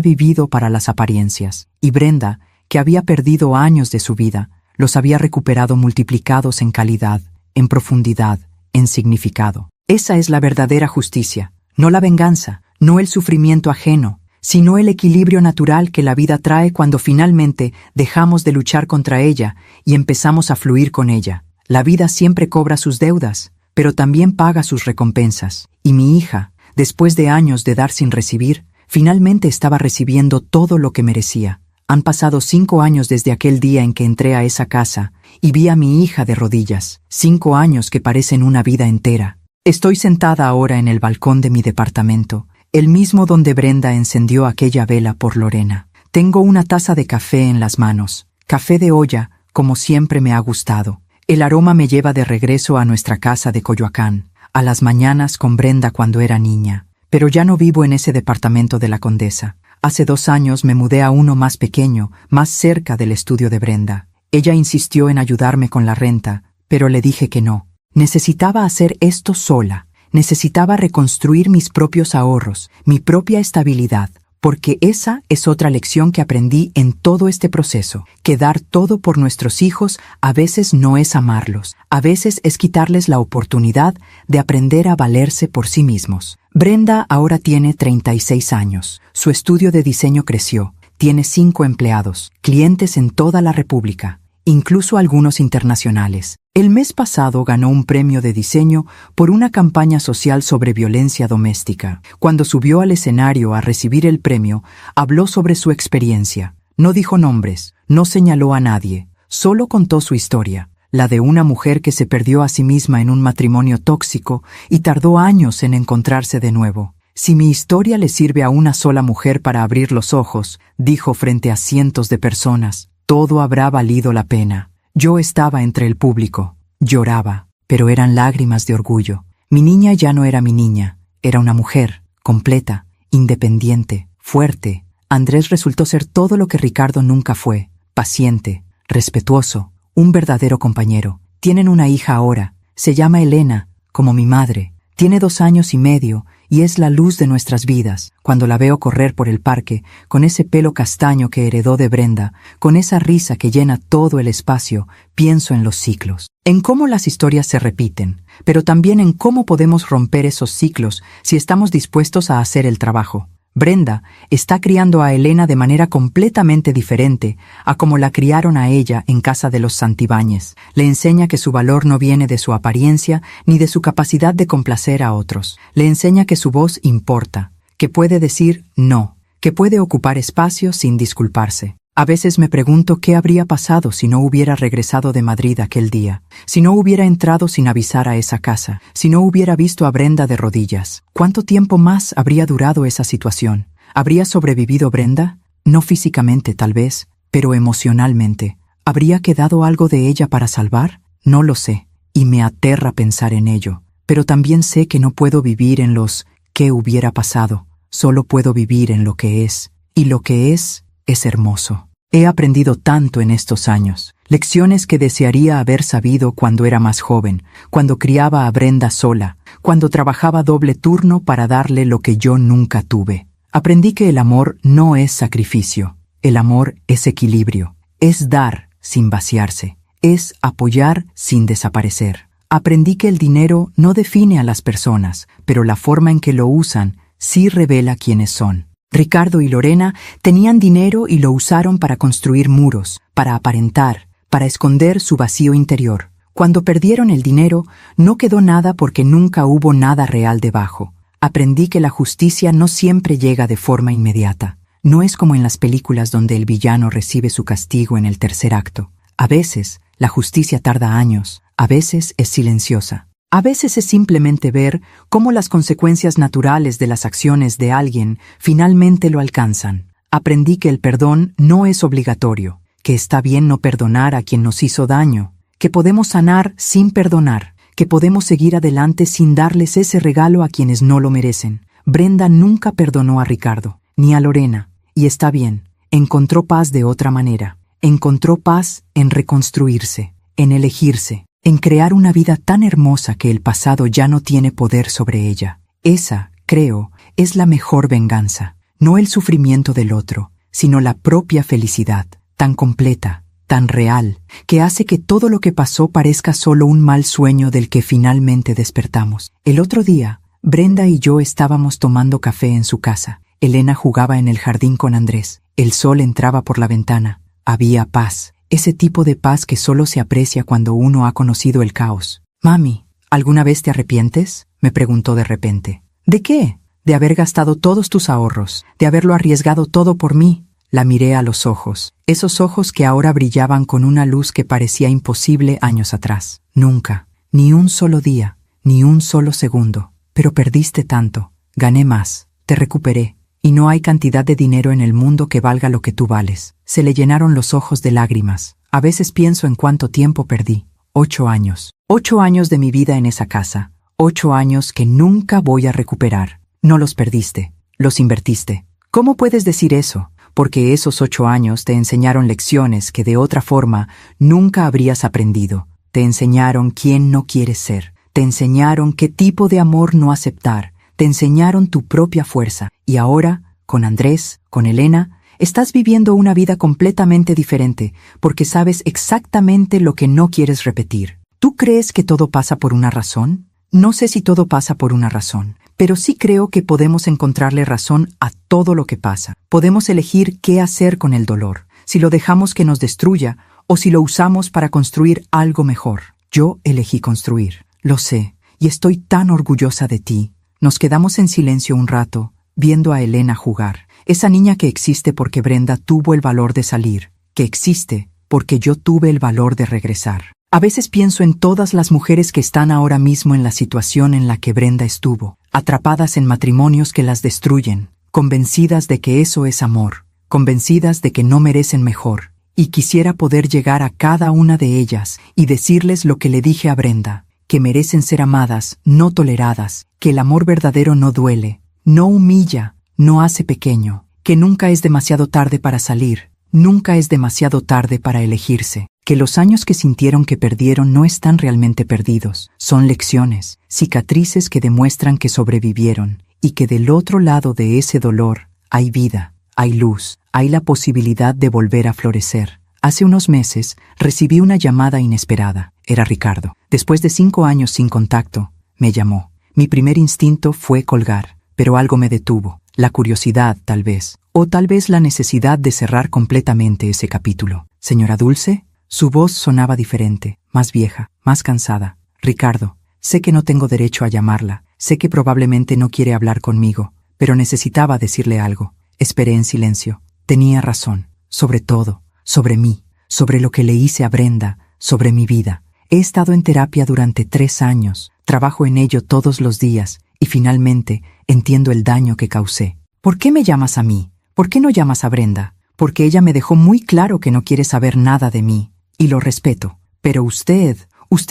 vivido para las apariencias. Y Brenda, que había perdido años de su vida, los había recuperado multiplicados en calidad, en profundidad, en significado. Esa es la verdadera justicia, no la venganza, no el sufrimiento ajeno, sino el equilibrio natural que la vida trae cuando finalmente dejamos de luchar contra ella y empezamos a fluir con ella. La vida siempre cobra sus deudas, pero también paga sus recompensas. Y mi hija, después de años de dar sin recibir, finalmente estaba recibiendo todo lo que merecía. Han pasado 5 años desde aquel día en que entré a esa casa y vi a mi hija de rodillas. 5 años que parecen una vida entera. Estoy sentada ahora en el balcón de mi departamento, el mismo donde Brenda encendió aquella vela por Lorena. Tengo una taza de café en las manos, café de olla, como siempre me ha gustado. El aroma me lleva de regreso a nuestra casa de Coyoacán, a las mañanas con Brenda cuando era niña. Pero ya no vivo en ese departamento de la Condesa. Hace 2 años me mudé a uno más pequeño, más cerca del estudio de Brenda. Ella insistió en ayudarme con la renta, pero le dije que no. Necesitaba hacer esto sola. Necesitaba reconstruir mis propios ahorros, mi propia estabilidad, porque esa es otra lección que aprendí en todo este proceso, que dar todo por nuestros hijos a veces no es amarlos, a veces es quitarles la oportunidad de aprender a valerse por sí mismos. Brenda ahora tiene 36 años, su estudio de diseño creció, tiene 5 empleados, clientes en toda la República, incluso algunos internacionales. El mes pasado ganó un premio de diseño por una campaña social sobre violencia doméstica. Cuando subió al escenario a recibir el premio, habló sobre su experiencia. No dijo nombres, no señaló a nadie, solo contó su historia, la de una mujer que se perdió a sí misma en un matrimonio tóxico y tardó años en encontrarse de nuevo. Si mi historia le sirve a una sola mujer para abrir los ojos, dijo frente a cientos de personas, todo habrá valido la pena. Yo estaba entre el público, lloraba, pero eran lágrimas de orgullo. Mi niña ya no era mi niña, era una mujer, completa, independiente, fuerte. Andrés resultó ser todo lo que Ricardo nunca fue, paciente, respetuoso, un verdadero compañero. Tienen una hija ahora, se llama Elena, como mi madre. Tiene 2 años y medio y es la luz de nuestras vidas. Cuando la veo correr por el parque, con ese pelo castaño que heredó de Brenda, con esa risa que llena todo el espacio, pienso en los ciclos, en cómo las historias se repiten, pero también en cómo podemos romper esos ciclos si estamos dispuestos a hacer el trabajo. Brenda está criando a Elena de manera completamente diferente a como la criaron a ella en casa de los Santibáñez. Le enseña que su valor no viene de su apariencia ni de su capacidad de complacer a otros. Le enseña que su voz importa, que puede decir no, que puede ocupar espacio sin disculparse. A veces me pregunto qué habría pasado si no hubiera regresado de Madrid aquel día, si no hubiera entrado sin avisar a esa casa, si no hubiera visto a Brenda de rodillas. ¿Cuánto tiempo más habría durado esa situación? ¿Habría sobrevivido Brenda? No físicamente, tal vez, Pero emocionalmente, ¿habría quedado algo de ella para salvar? No lo sé, y me aterra pensar en ello. Pero también sé que no puedo vivir en los «qué hubiera pasado», solo puedo vivir en lo que es, y lo que es hermoso. He aprendido tanto en estos años, lecciones que desearía haber sabido cuando era más joven, cuando criaba a Brenda sola, cuando trabajaba doble turno para darle lo que yo nunca tuve. Aprendí que el amor no es sacrificio, el amor es equilibrio, es dar sin vaciarse, es apoyar sin desaparecer. Aprendí que el dinero no define a las personas, pero la forma en que lo usan sí revela quiénes son. Ricardo y Lorena tenían dinero y lo usaron para construir muros, para aparentar, para esconder su vacío interior. Cuando perdieron el dinero, no quedó nada porque nunca hubo nada real debajo. Aprendí que la justicia no siempre llega de forma inmediata. No es como en las películas donde el villano recibe su castigo en el tercer acto. A veces, la justicia tarda años, a veces es silenciosa. A veces es simplemente ver cómo las consecuencias naturales de las acciones de alguien finalmente lo alcanzan. Aprendí que el perdón no es obligatorio, que está bien no perdonar a quien nos hizo daño, que podemos sanar sin perdonar, que podemos seguir adelante sin darles ese regalo a quienes no lo merecen. Brenda nunca perdonó a Ricardo, ni a Lorena, y está bien, encontró paz de otra manera. Encontró paz en reconstruirse, en elegirse, en crear una vida tan hermosa que el pasado ya no tiene poder sobre ella. Esa, creo, es la mejor venganza, no el sufrimiento del otro, sino la propia felicidad, tan completa, tan real, que hace que todo lo que pasó parezca solo un mal sueño del que finalmente despertamos. El otro día, Brenda y yo estábamos tomando café en su casa. Elena jugaba en el jardín con Andrés. El sol entraba por la ventana. Había paz. Ese tipo de paz que solo se aprecia cuando uno ha conocido el caos. «Mami, ¿alguna vez te arrepientes?», me preguntó de repente. «¿De qué?». «De haber gastado todos tus ahorros, de haberlo arriesgado todo por mí». La miré a los ojos, esos ojos que ahora brillaban con una luz que parecía imposible años atrás. «Nunca, ni un solo día, ni un solo segundo. Pero perdiste tanto. Gané más, te recuperé. Y no hay cantidad de dinero en el mundo que valga lo que tú vales». Se le llenaron los ojos de lágrimas. A veces pienso en cuánto tiempo perdí. 8 años. 8 años de mi vida en esa casa. 8 años que nunca voy a recuperar. No los perdiste, los invertiste. ¿Cómo puedes decir eso? Porque esos 8 años te enseñaron lecciones que de otra forma nunca habrías aprendido. Te enseñaron quién no quieres ser. Te enseñaron qué tipo de amor no aceptar. Te enseñaron tu propia fuerza. Y ahora, con Andrés, con Elena, estás viviendo una vida completamente diferente, porque sabes exactamente lo que no quieres repetir. ¿Tú crees que todo pasa por una razón? No sé si todo pasa por una razón, pero sí creo que podemos encontrarle razón a todo lo que pasa. Podemos elegir qué hacer con el dolor, si lo dejamos que nos destruya o si lo usamos para construir algo mejor. Yo elegí construir, lo sé, y estoy tan orgullosa de ti. Nos quedamos en silencio un rato, viendo a Elena jugar. Esa niña que existe porque Brenda tuvo el valor de salir, que existe porque yo tuve el valor de regresar. A veces pienso en todas las mujeres que están ahora mismo en la situación en la que Brenda estuvo, atrapadas en matrimonios que las destruyen, convencidas de que eso es amor, convencidas de que no merecen mejor, y quisiera poder llegar a cada una de ellas y decirles lo que le dije a Brenda, que merecen ser amadas, no toleradas, que el amor verdadero no duele, no humilla, no hace pequeño, que nunca es demasiado tarde para salir, nunca es demasiado tarde para elegirse, que los años que sintieron que perdieron no están realmente perdidos, son lecciones, cicatrices que demuestran que sobrevivieron, y que del otro lado de ese dolor hay vida, hay luz, hay la posibilidad de volver a florecer. Hace unos meses recibí una llamada inesperada. Era Ricardo. Después de 5 años sin contacto, me llamó. Mi primer instinto fue colgar, pero algo me detuvo. La curiosidad, tal vez, o tal vez la necesidad de cerrar completamente ese capítulo. «Señora Dulce», su voz sonaba diferente, más vieja, más cansada. «Ricardo, sé que no tengo derecho a llamarla, sé que probablemente no quiere hablar conmigo, pero necesitaba decirle algo». Esperé en silencio. Tenía razón, sobre todo, sobre mí, sobre lo que le hice a Brenda, sobre mi vida. He estado en terapia durante 3 años, trabajo en ello todos los días, y finalmente entiendo el daño que causé. «¿Por qué me llamas a mí? ¿Por qué no llamas a Brenda? porque ella me dejó muy claro que no quiere saber nada de mí, y lo respeto. Pero usted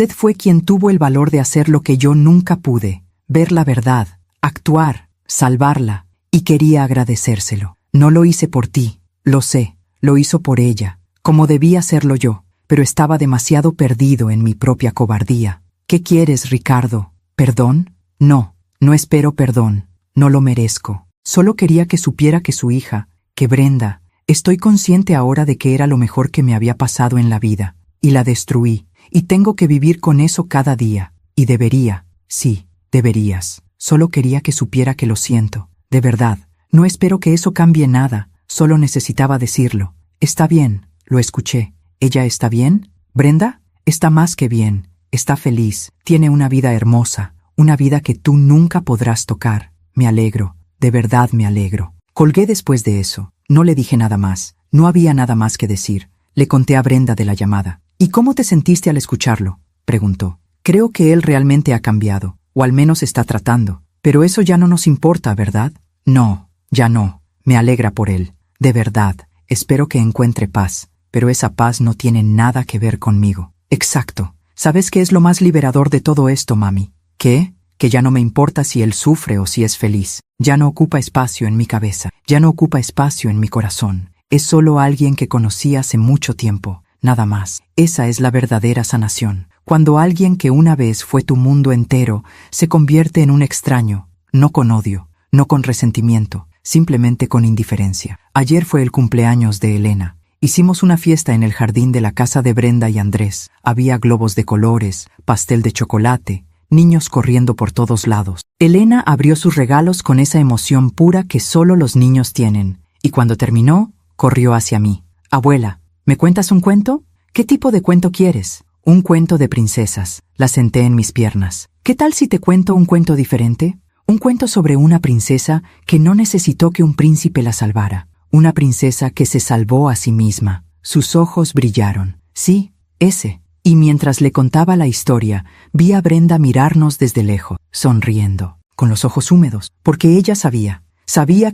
fue quien tuvo el valor de hacer lo que yo nunca pude, ver la verdad, actuar, salvarla, y quería agradecérselo. No lo hice por ti, lo sé, lo hizo por ella, como debía hacerlo yo, pero estaba demasiado perdido en mi propia cobardía. ¿Qué quieres, Ricardo? ¿Perdón? No, no espero perdón, no lo merezco. Solo quería que supiera que su hija, que Brenda, estoy consciente ahora de que era lo mejor que me había pasado en la vida, y la destruí, y tengo que vivir con eso cada día, y debería, sí, deberías. Solo quería que supiera que lo siento, de verdad. No espero que eso cambie nada, solo necesitaba decirlo. Está bien, lo escuché. ¿Ella está bien? ¿Brenda? Está más que bien, está feliz, tiene una vida hermosa, una vida que tú nunca podrás tocar. Me alegro, de verdad me alegro. Colgué después de eso, no le dije nada más, no había nada más que decir. Le conté a Brenda de la llamada. ¿Y cómo te sentiste al escucharlo?, preguntó. Creo que él realmente ha cambiado, o al menos está tratando. Pero eso ya no nos importa, ¿verdad? No, ya no. Me alegra por él. De verdad, espero que encuentre paz. Pero esa paz no tiene nada que ver conmigo. Exacto. ¿Sabes qué es lo más liberador de todo esto, mami? ¿Qué? Que ya no me importa si él sufre o si es feliz. Ya no ocupa espacio en mi cabeza. Ya no ocupa espacio en mi corazón. Es solo alguien que conocí hace mucho tiempo. Nada más. Esa es la verdadera sanación. Cuando alguien que una vez fue tu mundo entero se convierte en un extraño, no con odio, no con resentimiento, simplemente con indiferencia. Ayer fue el cumpleaños de Elena. Hicimos una fiesta en el jardín de la casa de Brenda y Andrés. Había globos de colores, pastel de chocolate, niños corriendo por todos lados. Elena abrió sus regalos con esa emoción pura que solo los niños tienen, y cuando terminó, corrió hacia mí. Abuela, ¿me cuentas un cuento? ¿Qué tipo de cuento quieres? Un cuento de princesas. La senté en mis piernas. ¿Qué tal si te cuento un cuento diferente? Un cuento sobre una princesa que no necesitó que un príncipe la salvara. Una princesa que se salvó a sí misma. Sus ojos brillaron. Sí, ese. Y mientras le contaba la historia, vi a Brenda mirarnos desde lejos, sonriendo, con los ojos húmedos, porque ella sabía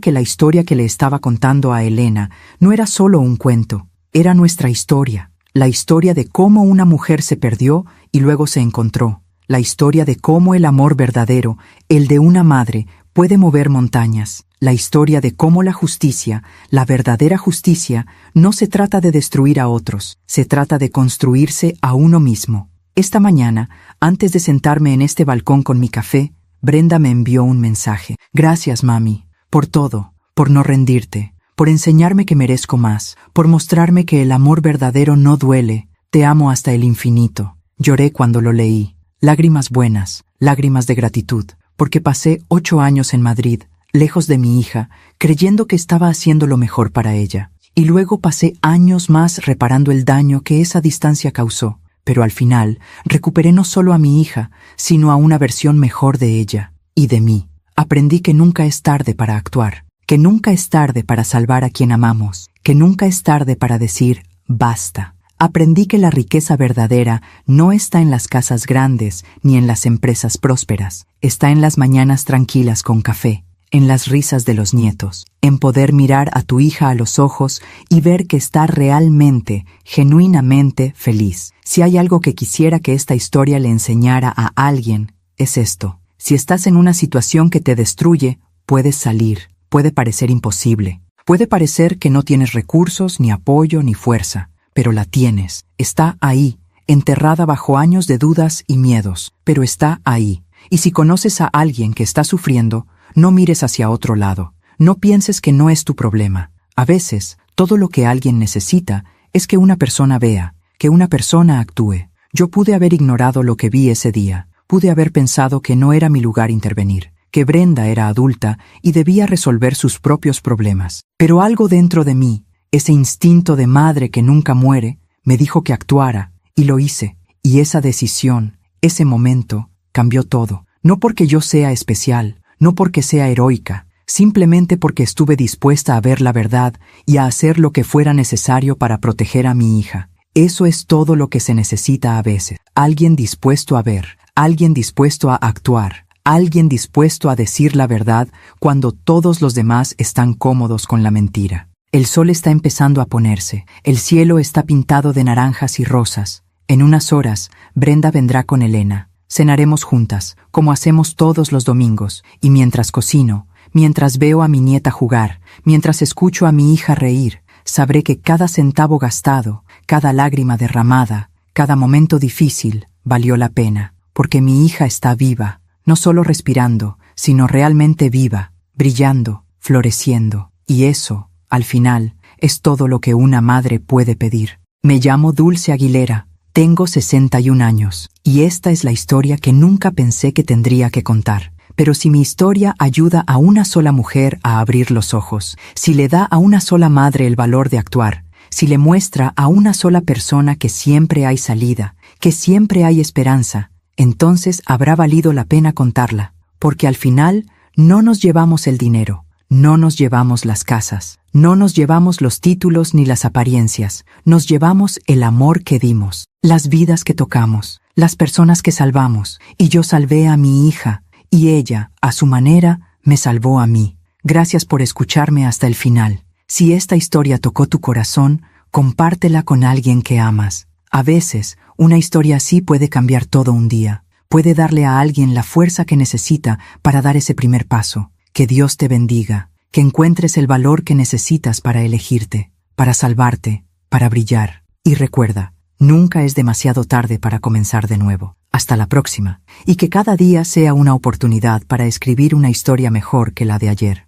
que la historia que le estaba contando a Elena no era solo un cuento, era nuestra historia. La historia de cómo una mujer se perdió y luego se encontró. La historia de cómo el amor verdadero, el de una madre, puede mover montañas. La historia de cómo la justicia, la verdadera justicia, no se trata de destruir a otros, se trata de construirse a uno mismo. Esta mañana, antes de sentarme en este balcón con mi café, Brenda me envió un mensaje. Gracias, mami, por todo, por no rendirte, por enseñarme que merezco más, por mostrarme que el amor verdadero no duele. Te amo hasta el infinito. Lloré cuando lo leí. Lágrimas buenas, lágrimas de gratitud, porque pasé 8 años en Madrid, lejos de mi hija, creyendo que estaba haciendo lo mejor para ella. Y luego pasé años más reparando el daño que esa distancia causó. Pero al final, recuperé no solo a mi hija, sino a una versión mejor de ella y de mí. Aprendí que nunca es tarde para actuar, que nunca es tarde para salvar a quien amamos, que nunca es tarde para decir basta. Aprendí que la riqueza verdadera no está en las casas grandes ni en las empresas prósperas. Está en las mañanas tranquilas con café, en las risas de los nietos, en poder mirar a tu hija a los ojos y ver que está realmente, genuinamente feliz. Si hay algo que quisiera que esta historia le enseñara a alguien, es esto. Si estás en una situación que te destruye, puedes salir. Puede parecer imposible. Puede parecer que no tienes recursos, ni apoyo, ni fuerza. Pero la tienes. Está ahí, enterrada bajo años de dudas y miedos. Pero está ahí. Y si conoces a alguien que está sufriendo, no mires hacia otro lado. No pienses que no es tu problema. A veces, todo lo que alguien necesita es que una persona vea, que una persona actúe. Yo pude haber ignorado lo que vi ese día. Pude haber pensado que no era mi lugar intervenir, que Brenda era adulta y debía resolver sus propios problemas. Pero algo dentro de mí, ese instinto de madre que nunca muere, me dijo que actuara, y lo hice. Y esa decisión, ese momento, cambió todo. No porque yo sea especial, no porque sea heroica, simplemente porque estuve dispuesta a ver la verdad y a hacer lo que fuera necesario para proteger a mi hija. Eso es todo lo que se necesita a veces. Alguien dispuesto a ver, alguien dispuesto a actuar, alguien dispuesto a decir la verdad cuando todos los demás están cómodos con la mentira. El sol está empezando a ponerse, el cielo está pintado de naranjas y rosas. En unas horas, Brenda vendrá con Elena. Cenaremos juntas, como hacemos todos los domingos, y mientras cocino, mientras veo a mi nieta jugar, mientras escucho a mi hija reír, sabré que cada centavo gastado, cada lágrima derramada, cada momento difícil, valió la pena, porque mi hija está viva, no solo respirando, sino realmente viva, brillando, floreciendo, y eso, al final, es todo lo que una madre puede pedir. Me llamo Dulce Aguilera, tengo 61 años, y esta es la historia que nunca pensé que tendría que contar. Pero si mi historia ayuda a una sola mujer a abrir los ojos, si le da a una sola madre el valor de actuar, si le muestra a una sola persona que siempre hay salida, que siempre hay esperanza, entonces habrá valido la pena contarla, porque al final no nos llevamos el dinero, no nos llevamos las casas, no nos llevamos los títulos ni las apariencias, nos llevamos el amor que dimos, las vidas que tocamos, las personas que salvamos, y yo salvé a mi hija, y ella, a su manera, me salvó a mí. Gracias por escucharme hasta el final. Si esta historia tocó tu corazón, compártela con alguien que amas. A veces, una historia así puede cambiar todo un día. Puede darle a alguien la fuerza que necesita para dar ese primer paso. Que Dios te bendiga, que encuentres el valor que necesitas para elegirte, para salvarte, para brillar. Y recuerda, nunca es demasiado tarde para comenzar de nuevo. Hasta la próxima, y que cada día sea una oportunidad para escribir una historia mejor que la de ayer.